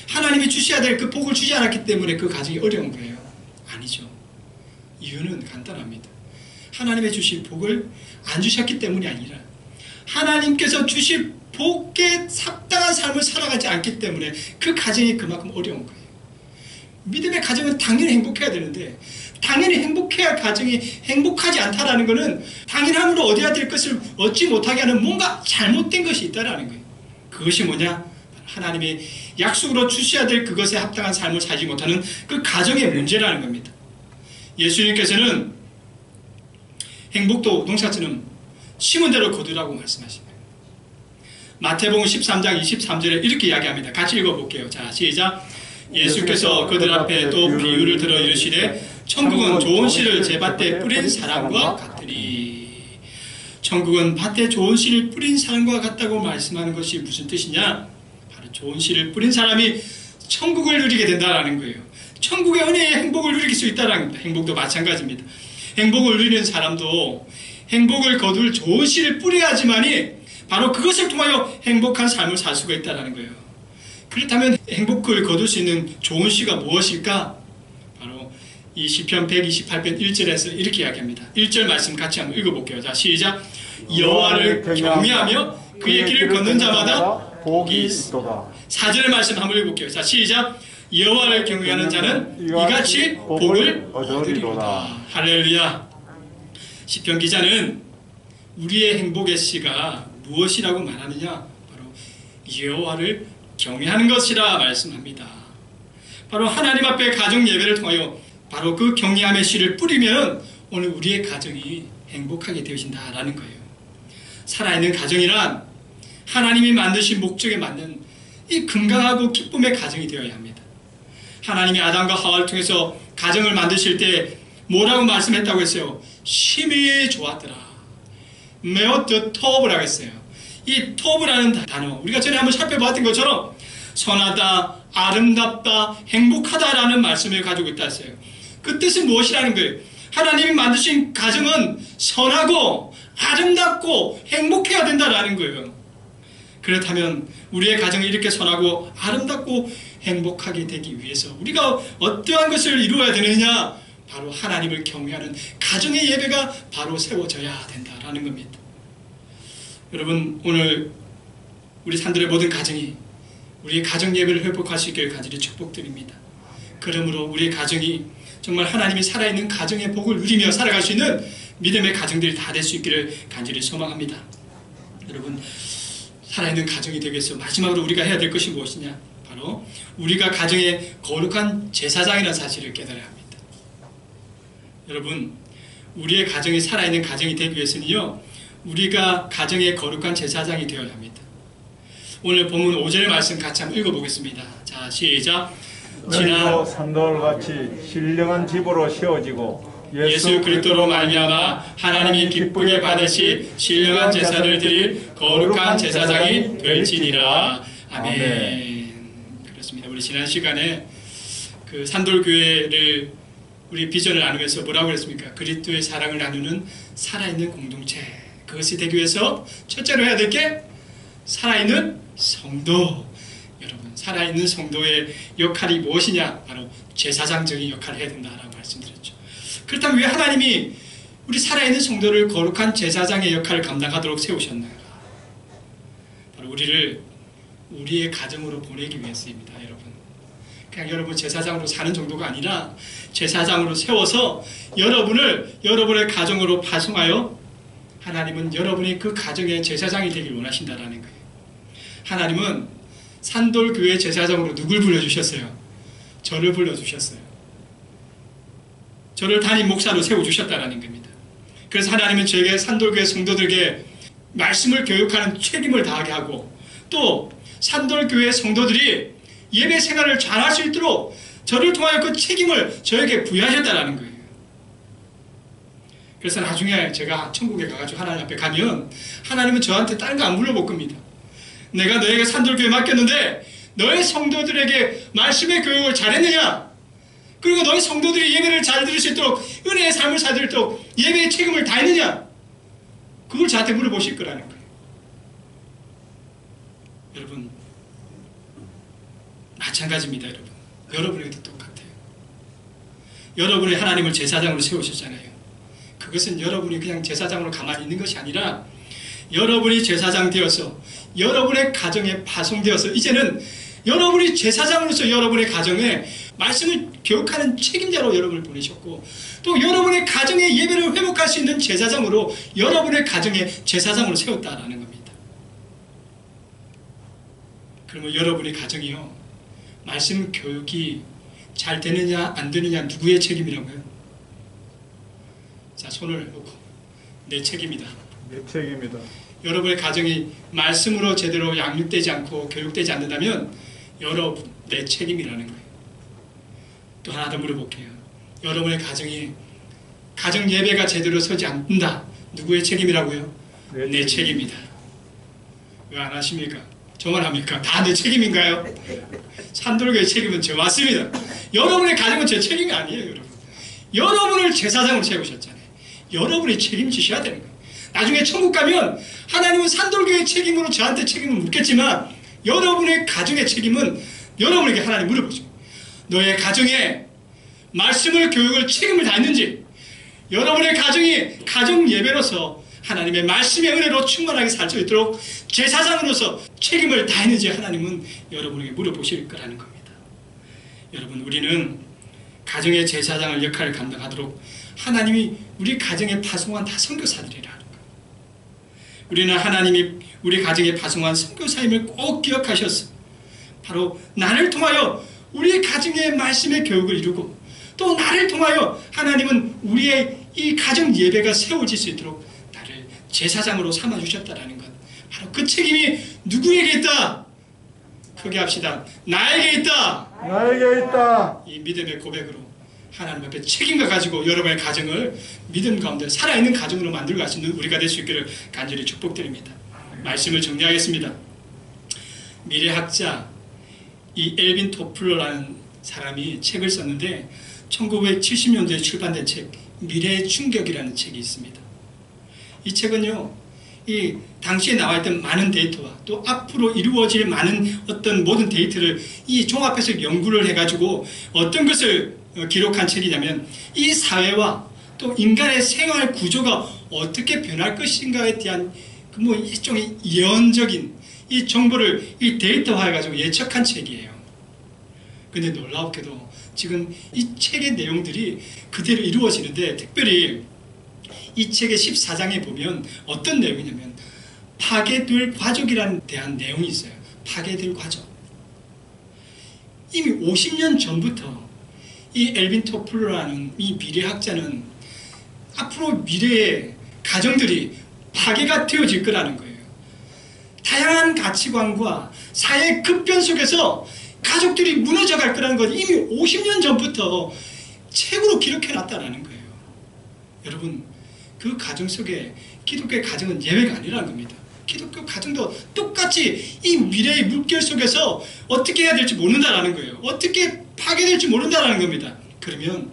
하나님이 주셔야 될 그 복을 주지 않았기 때문에 그 가정이 어려운 거예요? 아니죠. 이유는 간단합니다. 하나님의 주실 복을 안 주셨기 때문이 아니라 하나님께서 주실 복에 합당한 삶을 살아가지 않기 때문에 그 가정이 그만큼 어려운 거예요. 믿음의 가정은 당연히 행복해야 되는데, 당연히 행복해야 할 가정이 행복하지 않다라는 것은 당연함으로 얻어야 될 것을 얻지 못하게 하는 뭔가 잘못된 것이 있다라는 거예요. 그것이 뭐냐? 하나님의 약속으로 주셔야 될 그것에 합당한 삶을 살지 못하는 그 가정의 문제라는 겁니다. 예수님께서는 행복도 농사처럼 심은 대로 거두라고 말씀하십니다. 마태복음 13장 23절에 이렇게 이야기합니다. 같이 읽어볼게요. 자, 시작. 예수께서 그들 앞에 또 비유를 들어 이르시되 천국은 좋은 씨를 제 밭에 뿌린 사람과 같으니. 천국은 밭에 좋은 씨를 뿌린 사람과 같다고 말씀하는 것이 무슨 뜻이냐? 바로 좋은 씨를 뿌린 사람이 천국을 누리게 된다는 거예요. 천국의 은혜의 행복을 누릴 수 있다는 겁니다. 행복도 마찬가지입니다. 행복을 누리는 사람도 행복을 거둘 좋은 씨를 뿌려야지만이 바로 그것을 통하여 행복한 삶을 살 수가 있다는 거예요. 그렇다면 행복을 거둘 수 있는 좋은 씨가 무엇일까? 바로 이 시편 128편 1절에서 이렇게 이야기합니다. 1절 말씀 같이 한번 읽어볼게요. 자, 시작. 여호와를 경외하며 그의 길을 걷는 자마다 복이 있도다. 4절 말씀 한번 읽어볼게요. 자, 시작. 여호와를 경외하는 자는 이같이 복을 얻으리로다. 할렐루야. 시편 기자는 우리의 행복의 씨가 무엇이라고 말하느냐? 바로 여호와를 경외하는 것이라 말씀합니다. 바로 하나님 앞에 가정 예배를 통하여 바로 그 경외함의 씨를 뿌리면 오늘 우리의 가정이 행복하게 되어진다라는 거예요. 살아있는 가정이란 하나님이 만드신 목적에 맞는 이 건강하고 기쁨의 가정이 되어야 합니다. 하나님이 아담과 하와를 통해서 가정을 만드실 때 뭐라고 말씀했다고 했어요? 심히 좋았더라. 메오트 토브라고 했어요. 이 토브라는 단어, 우리가 전에 한번 살펴봤던 것처럼 선하다, 아름답다, 행복하다라는 말씀을 가지고 있다 했어요. 그 뜻은 무엇이라는 거예요? 하나님이 만드신 가정은 선하고 아름답고 행복해야 된다라는 거예요. 그렇다면 우리의 가정이 이렇게 선하고 아름답고 행복하게 되기 위해서 우리가 어떠한 것을 이루어야 되느냐? 바로 하나님을 경외하는 가정의 예배가 바로 세워져야 된다라는 겁니다. 여러분, 오늘 우리 산들의 모든 가정이 우리의 가정 예배를 회복할 수 있기를 간절히 축복드립니다. 그러므로 우리의 가정이 정말 하나님이 살아있는 가정의 복을 누리며 살아갈 수 있는 믿음의 가정들이 다 될 수 있기를 간절히 소망합니다. 여러분, 살아있는 가정이 되기 위해서 마지막으로 우리가 해야 될 것이 무엇이냐? 바로 우리가 가정의 거룩한 제사장이라는 사실을 깨달아야 합니다. 여러분, 우리의 가정이 살아있는 가정이 되기 위해서는요, 우리가 가정의 거룩한 제사장이 되어야 합니다. 오늘 본문 5절 말씀 같이 한번 읽어보겠습니다. 자, 시작. 너희도 산돌같이 신령한 집으로 세워지고 예수 그리스도로 말미암아 하나님이 기쁘게 받으시 신령한 제사를 드릴 거룩한 제사장이 될지니라. 아멘. 그렇습니다. 우리 지난 시간에 그 산돌교회를 우리 비전을 나누면서 뭐라고 그랬습니까? 그리스도의 사랑을 나누는 살아있는 공동체. 그것이 되기 위해서 첫째로 해야 될 게 살아있는 성도. 여러분, 살아있는 성도의 역할이 무엇이냐? 바로 제사장적인 역할을 해야 된다라고 말씀드렸죠. 그렇다면 왜 하나님이 우리 살아있는 성도를 거룩한 제사장의 역할을 감당하도록 세우셨는가? 바로 우리를 우리의 가정으로 보내기 위해서입니다, 여러분. 그냥 여러분 제사장으로 사는 정도가 아니라 제사장으로 세워서 여러분의 가정으로 파송하여 하나님은 여러분이 그 가정의 제사장이 되길 원하신다라는 거예요. 하나님은 산돌교회 제사장으로 누굴 불러주셨어요? 저를 불러주셨어요. 저를 담임 목사로 세워주셨다라는 겁니다. 그래서 하나님은 저에게 산돌교회 성도들에게 말씀을 교육하는 책임을 다하게 하고 또 산돌교회 성도들이 예배 생활을 잘할 수 있도록 저를 통하여 그 책임을 저에게 부여하셨다는 거예요. 그래서 나중에 제가 천국에 가가지고 하나님 앞에 가면 하나님은 저한테 다른 거 안 물어볼 겁니다. 내가 너에게 산돌교회 맡겼는데 너의 성도들에게 말씀의 교육을 잘했느냐? 그리고 너희 성도들이 예배를 잘 드릴 수 있도록 은혜의 삶을 살 수 있도록 예배의 책임을 다했느냐? 그걸 저한테 물어보실 거라는 거예요. 여러분, 마찬가지입니다. 여러분에게도 똑같아요. 여러분이 하나님을 제사장으로 세우셨잖아요. 그것은 여러분이 그냥 제사장으로 가만히 있는 것이 아니라 여러분이 제사장 되어서 여러분의 가정에 파송되어서 이제는 여러분이 제사장으로서 여러분의 가정에 말씀을 교육하는 책임자로 여러분을 보내셨고, 또 여러분의 가정의 예배를 회복할 수 있는 제사장으로 여러분의 가정의 제사장으로 세웠다라는 겁니다. 그러면 여러분의 가정이요, 말씀 교육이 잘 되느냐 안 되느냐 누구의 책임이라고요? 자, 손을 놓고 내 책임이다. 내 책임이다. 여러분의 가정이 말씀으로 제대로 양육되지 않고 교육되지 않는다면 여러분 내 책임이라는 거예요. 또 하나 더 물어볼게요. 여러분의 가정이 가정 예배가 제대로 서지 않는다. 누구의 책임이라고요? 내 책임이다. 왜 안 하십니까? 저만 합니까? 다 내 책임인가요? 산돌교의 책임은 저 맞습니다. 여러분의 가정은 제 책임이 아니에요. 여러분, 여러분을 제사장으로 세우셨잖아요. 여러분이 책임지셔야 되는 거예요. 나중에 천국 가면 하나님은 산돌교의 책임으로 저한테 책임을 묻겠지만 여러분의 가정의 책임은 여러분에게 하나님 물어보죠. 너의 가정에 말씀을 교육을 책임을 다했는지, 여러분의 가정이 가정 예배로서 하나님의 말씀의 은혜로 충만하게 살 수 있도록 제사장으로서 책임을 다했는지 하나님은 여러분에게 물어보실 거라는 겁니다. 여러분, 우리는 가정의 제사장을 역할을 감당하도록 하나님이 우리 가정에 파송한 다 선교사들이라는 거예요. 우리는 하나님이 우리 가정에 파송한 선교사임을 꼭 기억하셔서 바로 나를 통하여 우리 가정의 말씀의 교육을 이루고, 또 나를 통하여 하나님은 우리의 이 가정 예배가 세워질 수 있도록 나를 제사장으로 삼아주셨다라는 것, 바로 그 책임이 누구에게 있다? 크게 합시다. 나에게 있다. 나에게 있다. 이 믿음의 고백으로 하나님 앞에 책임을 가지고 여러분의 가정을 믿음 가운데 살아있는 가정으로 만들고 갈 수 있는 우리가 될 수 있기를 간절히 축복드립니다. 말씀을 정리하겠습니다. 미래학자 이 엘빈 토플러라는 사람이 책을 썼는데 1970년도에 출판된 책 미래의 충격이라는 책이 있습니다. 이 책은요, 이 당시에 나와 있던 많은 데이터와 또 앞으로 이루어질 많은 어떤 모든 데이터를 이 종합해서 연구를 해가지고 어떤 것을 기록한 책이냐면, 이 사회와 또 인간의 생활 구조가 어떻게 변할 것인가에 대한 뭐 일종의 예언적인 이 정보를 이 데이터화해가지고 예측한 책이에요. 근데 놀랍게도 지금 이 책의 내용들이 그대로 이루어지는데, 특별히 이 책의 14장에 보면 어떤 내용이냐면 파괴될 과족이라는 대한 내용이 있어요. 파괴될 과족. 이미 50년 전부터 이 엘빈 토플러라는 이 미래학자는 앞으로 미래의 가정들이 파괴가 되어질 거라는 거예요. 다양한 가치관과 사회 급변 속에서 가족들이 무너져 갈 거라는 것 이미 50년 전부터 책으로 기록해 놨다는 거예요. 여러분, 그 가정 속에 기독교의 가정은 예외가 아니라는 겁니다. 기독교 가정도 똑같이 이 미래의 물결 속에서 어떻게 해야 될지 모른다는 거예요. 어떻게 파괴될지 모른다는 겁니다. 그러면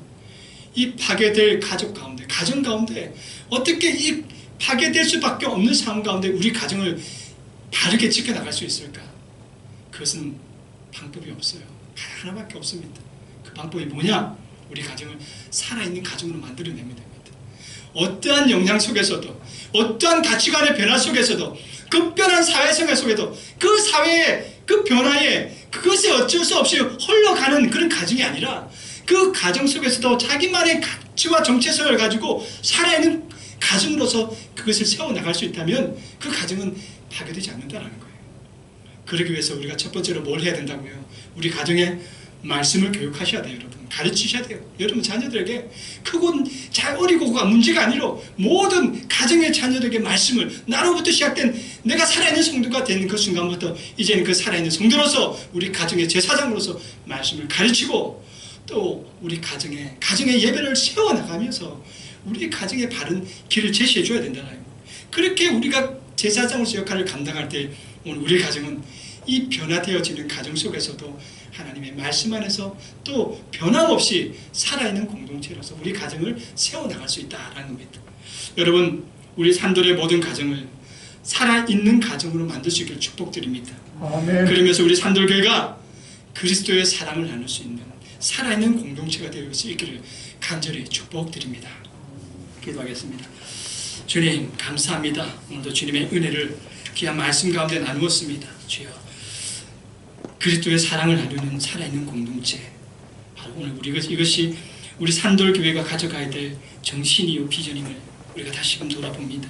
이 파괴될 가족 가운데, 가정 가운데 어떻게 이 파괴될 수밖에 없는 상황 가운데 우리 가정을 바르게 지켜나갈 수 있을까? 그것은 방법이 없어요. 하나밖에 없습니다. 그 방법이 뭐냐? 우리 가정을 살아있는 가정으로 만들어내면 됩니다. 어떠한 영향 속에서도, 어떠한 가치관의 변화 속에서도, 급변한 사회생활 속에도 그 사회의 그 변화에 그것이 어쩔 수 없이 흘러가는 그런 가정이 아니라 그 가정 속에서도 자기만의 가치와 정체성을 가지고 살아있는 가정으로서 그것을 세워나갈 수 있다면 그 가정은 파괴되지 않는다는 거예요. 그러기 위해서 우리가 첫 번째로 뭘 해야 된다고요? 우리 가정에 말씀을 교육하셔야 돼요. 여러분 가르치셔야 돼요. 여러분 자녀들에게 크고 어리고가 문제가 아니라 모든 가정의 자녀들에게 말씀을 나로부터 시작된 내가 살아있는 성도가 되는 그 순간부터 이제는 그 살아있는 성도로서 우리 가정의 제사장으로서 말씀을 가르치고 또 우리 가정의 예배를 세워나가면서 우리 가정의 바른 길을 제시해 줘야 된다는. 그렇게 우리가 제사장으로서 역할을 감당할 때 오늘 우리 가정은 이 변화되어지는 가정 속에서도 하나님의 말씀 안에서 또 변함없이 살아있는 공동체로서 우리 가정을 세워나갈 수 있다는 겁니다. 여러분 우리 산돌의 모든 가정을 살아있는 가정으로 만들 수 있기를 축복드립니다. 아멘. 그러면서 우리 산돌교회가 그리스도의 사랑을 나눌 수 있는 살아있는 공동체가 되어 있기를 간절히 축복드립니다. 기도하겠습니다. 주님 감사합니다. 오늘도 주님의 은혜를 귀한 말씀 가운데 나누었습니다. 주여 그리스도의 사랑을 나누는 살아있는 공동체, 바로 오늘 이것이 우리 산돌교회가 가져가야 될 정신이요 비전임을 우리가 다시금 돌아봅니다.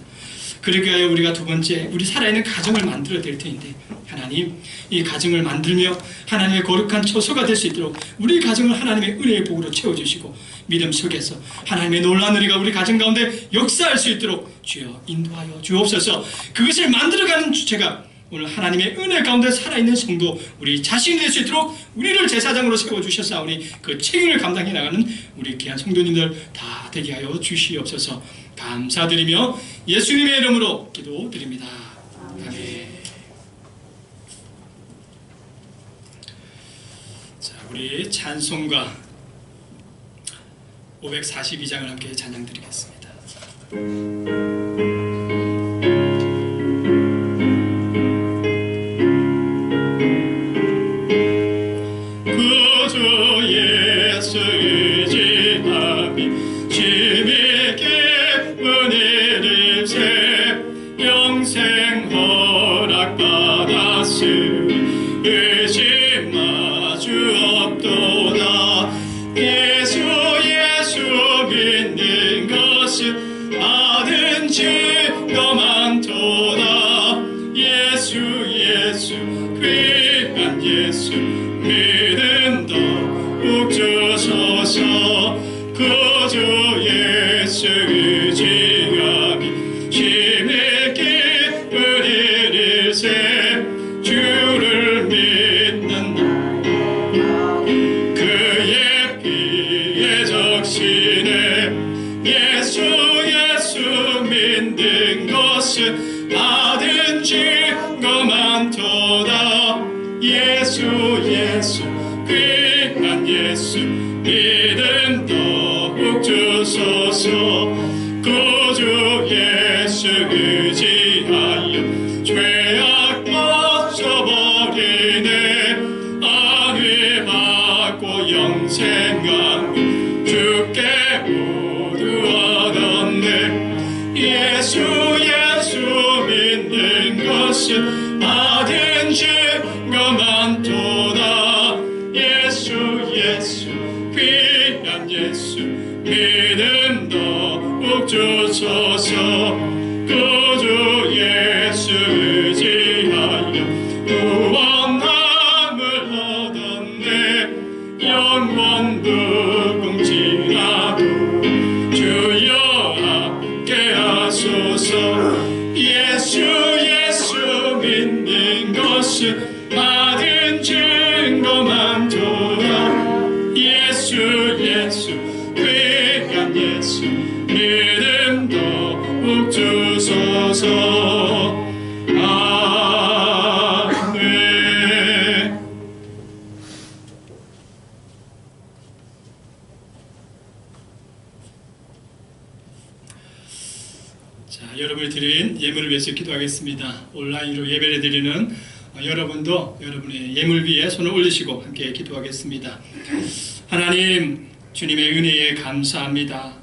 그러기 위하여 우리가 두 번째 우리 살아있는 가정을 만들어야 될 텐데 하나님 이 가정을 만들며 하나님의 거룩한 처소가 될 수 있도록 우리 가정을 하나님의 은혜의 복으로 채워주시고 믿음 속에서 하나님의 놀라운 은혜가 우리 가정 가운데 역사할 수 있도록 주여 인도하여 주옵소서. 그것을 만들어가는 주체가 오늘 하나님의 은혜 가운데 살아있는 성도 우리 자신이 될 수 있도록 우리를 제사장으로 세워주셨사오니 그 책임을 감당해 나가는 우리 귀한 성도님들 다 되게 하여 주시옵소서. 감사드리며 예수님의 이름으로 기도드립니다. 아멘. 자, 우리 찬송가 542장을 함께 찬양드리겠습니다. 구주 예수 의지하며 주님께 은혜를 세 영생 허락받았으니 의심 마주 없도다. 예수 믿는 것은 아는 증거 많도다. 예수 귀한 예수 믿음 더욱 주소서. 구주 예수 의지하며 힘있게 은혜를 세 주를 믿는 그의 피에 적시네. 예수 믿는 것은 받은 증거 많도다. 예수 귀한 예수 믿음 더욱 주소서. 구주 예수 의지하여 죄악 벗어버리네. 안위 받고 영생하며 주께 모두 얻었네. 예수 믿는 것은 받은 증거 많도다. 예수 귀한 예수 믿음 더욱 주소서. 구주 예수 의지하여 구원함을 얻었네. 영원 무궁지라도 주여 함께 하소서. 예수 믿는 것은 받은 증거 많도다. 예수 귀한 예수 믿음 더욱 주소서. 아멘. 자, 여러분이 드린 예물을 위해서 기도하겠습니다. 온라인으로 예배를 드리는 여러분도 여러분의 예물 위에 손을 올리시고 함께 기도하겠습니다. 하나님, 주님의 은혜에 감사합니다.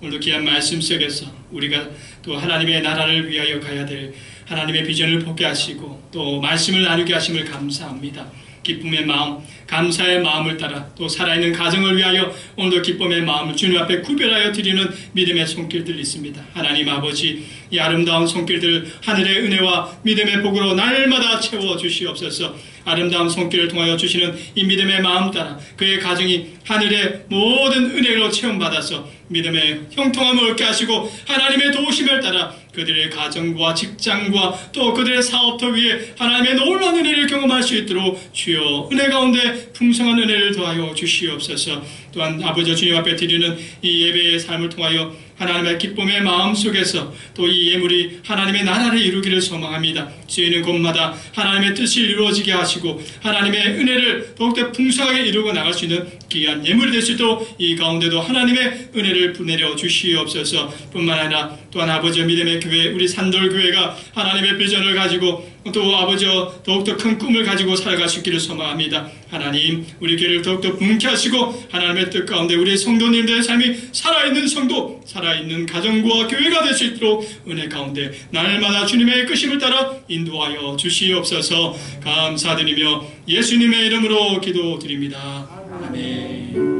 오늘도 귀한 말씀 속에서 우리가 또 하나님의 나라를 위하여 가야 될 하나님의 비전을 보게 하시고 또 말씀을 나누게 하심을 감사합니다. 기쁨의 마음, 감사의 마음을 따라 또 살아있는 가정을 위하여 오늘도 기쁨의 마음을 주님 앞에 구별하여 드리는 믿음의 손길들 있습니다. 하나님 아버지, 이 아름다운 손길들 하늘의 은혜와 믿음의 복으로 날마다 채워주시옵소서. 아름다운 손길을 통하여 주시는 이 믿음의 마음 따라 그의 가정이 하늘의 모든 은혜로 체험받아서 믿음의 형통함을 얻게 하시고 하나님의 도우심을 따라 그들의 가정과 직장과 또 그들의 사업터 위에 하나님의 놀라운 은혜를 경험할 수 있도록 주여 은혜 가운데 풍성한 은혜를 더하여 주시옵소서. 또한 아버지 주님 앞에 드리는 이 예배의 삶을 통하여 하나님의 기쁨의 마음 속에서 또 이 예물이 하나님의 나라를 이루기를 소망합니다. 주인은 곳마다 하나님의 뜻이 이루어지게 하시고 하나님의 은혜를 더욱더 풍성하게 이루고 나갈 수 있는 귀한 예물이 될 수 있도록 이 가운데도 하나님의 은혜를 부내려 주시옵소서. 뿐만 아니라 또한 아버지 믿음의 교회 우리 산돌교회가 하나님의 비전을 가지고 또 아버지 더욱더 큰 꿈을 가지고 살아갈 수 있기를 소망합니다. 하나님 우리 교회를 더욱더 분케 하시고 하나님의 뜻 가운데 우리 성도님들의 삶이 살아있는 성도 살아있는 가정과 교회가 될 수 있도록 은혜 가운데 날마다 주님의 이끄심을 따라 인도하여 주시옵소서. 감사드리며 예수님의 이름으로 기도드립니다. 아멘.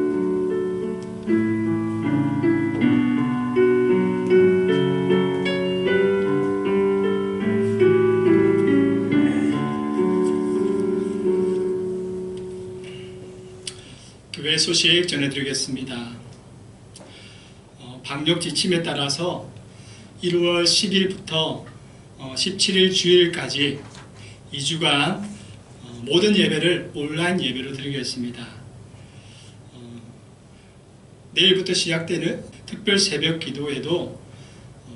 교회 소식 전해드리겠습니다. 방역 지침에 따라서 1월 10일부터 17일 주일까지 2주간 모든 예배를 온라인 예배로 드리겠습니다. 내일부터 시작되는 특별 새벽 기도회도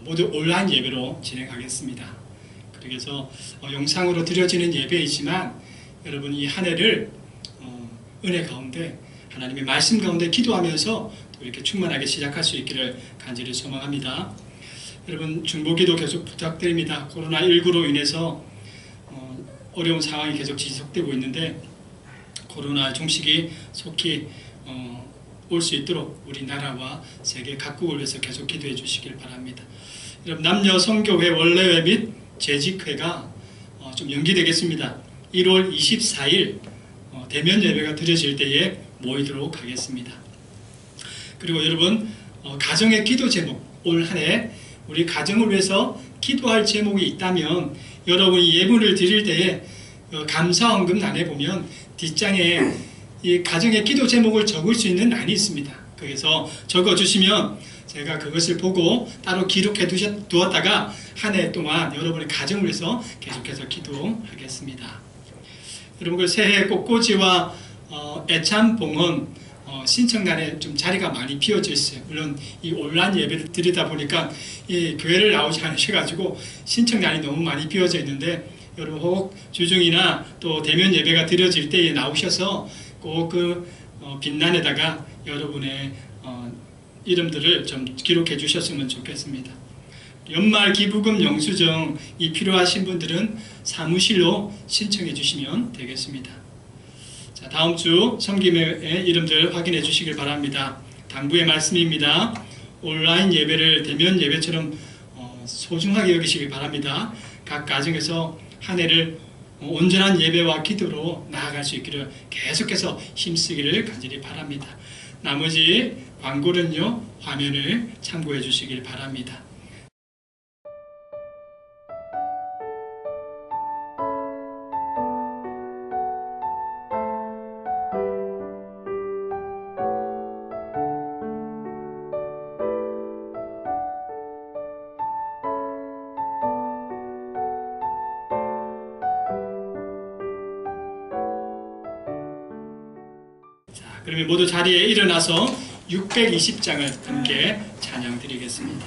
모두 온라인 예배로 진행하겠습니다. 그래서 영상으로 드려지는 예배이지만 여러분 이 한 해를 은혜 가운데 하나님의 말씀 가운데 기도하면서 또 이렇게 충만하게 시작할 수 있기를 간절히 소망합니다. 여러분 중보기도 계속 부탁드립니다. 코로나19로 인해서 어려운 상황이 계속 지속되고 있는데 코로나 종식이 속히 올 수 있도록 우리나라와 세계 각국을 위해서 계속 기도해 주시길 바랍니다. 여러분 남녀 성교회 원래회 및 재직회가 좀 연기되겠습니다. 1월 24일 대면 예배가 드려질 때에 모이도록 하겠습니다. 그리고 여러분 가정의 기도 제목 올 한 해 우리 가정을 위해서 기도할 제목이 있다면 여러분이 예물을 드릴 때에 감사헌금란에 보면 뒷장에 이 가정의 기도 제목을 적을 수 있는 란이 있습니다. 그래서 적어주시면 제가 그것을 보고 따로 기록해 두었다가 한 해 동안 여러분의 가정을 위해서 계속해서 기도하겠습니다. 여러분 그 새해 꽃꽂이와 애참봉헌 신청란에 좀 자리가 많이 비어져 있어요. 물론 이 온라인 예배를 드리다 보니까 이 교회를 나오지 않으셔가지고 신청란이 너무 많이 비어져 있는데 여러분 혹 주중이나 또 대면 예배가 드려질 때에 나오셔서 꼭 그 빛란에다가 여러분의 이름들을 좀 기록해 주셨으면 좋겠습니다. 연말 기부금 영수증이 필요하신 분들은 사무실로 신청해 주시면 되겠습니다. 자, 다음 주 섬김의 이름들 확인해 주시길 바랍니다. 당부의 말씀입니다. 온라인 예배를 대면 예배처럼 소중하게 여기시길 바랍니다. 각 가정에서 한 해를 온전한 예배와 기도로 나아갈 수 있기를 계속해서 힘쓰기를 간절히 바랍니다. 나머지 광고는요 화면을 참고해 주시길 바랍니다. 그러면 모두 자리에 일어나서 620장을 함께 찬양 드리겠습니다.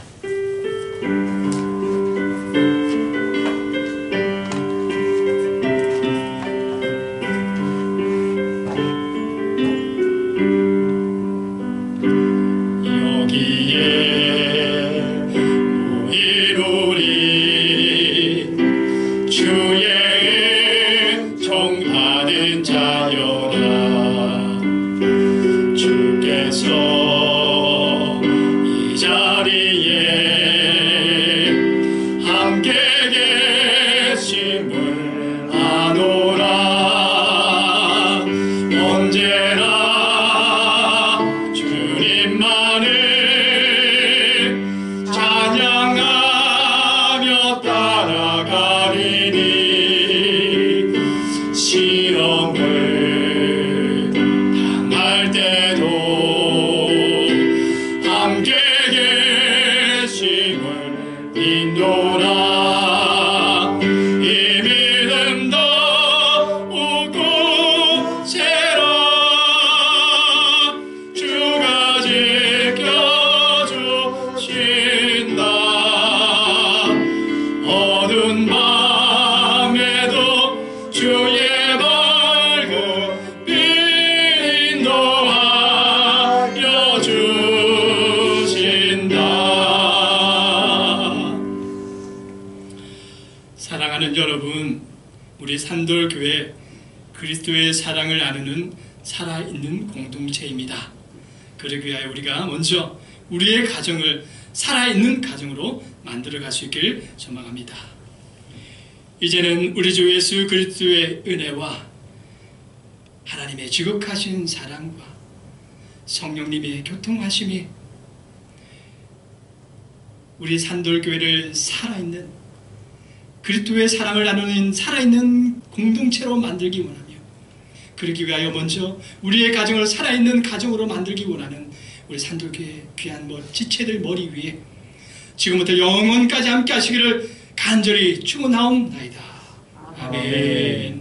따라가리니 갈 때도 함께 계심을 믿노라. 이 믿음도 웃고 새라. 주가 지켜주신다. 어두운 밤에도 주의 밝은 빛 인도하여 주신다. 사랑하는 여러분, 우리 산돌교회 그리스도의 사랑을 나누는 살아있는 공동체입니다. 그러기 위하여 우리가 먼저 우리의 가정을 살아있는 가정으로 만들어갈 수 있길 소망합니다. 이제는 우리 주 예수 그리스도의 은혜와 하나님의 지극하신 사랑과 성령님의 교통하심이 우리 산돌교회를 살아있는 그리스도의 사랑을 나누는 살아있는 공동체로 만들기 원하며, 그러기 위하여 먼저 우리의 가정을 살아있는 가정으로 만들기 원하는 우리 산돌교회 귀한 지체들 머리 위에 지금부터 영원까지 함께 하시기를 간절히 축원하옵나이다. 아멘.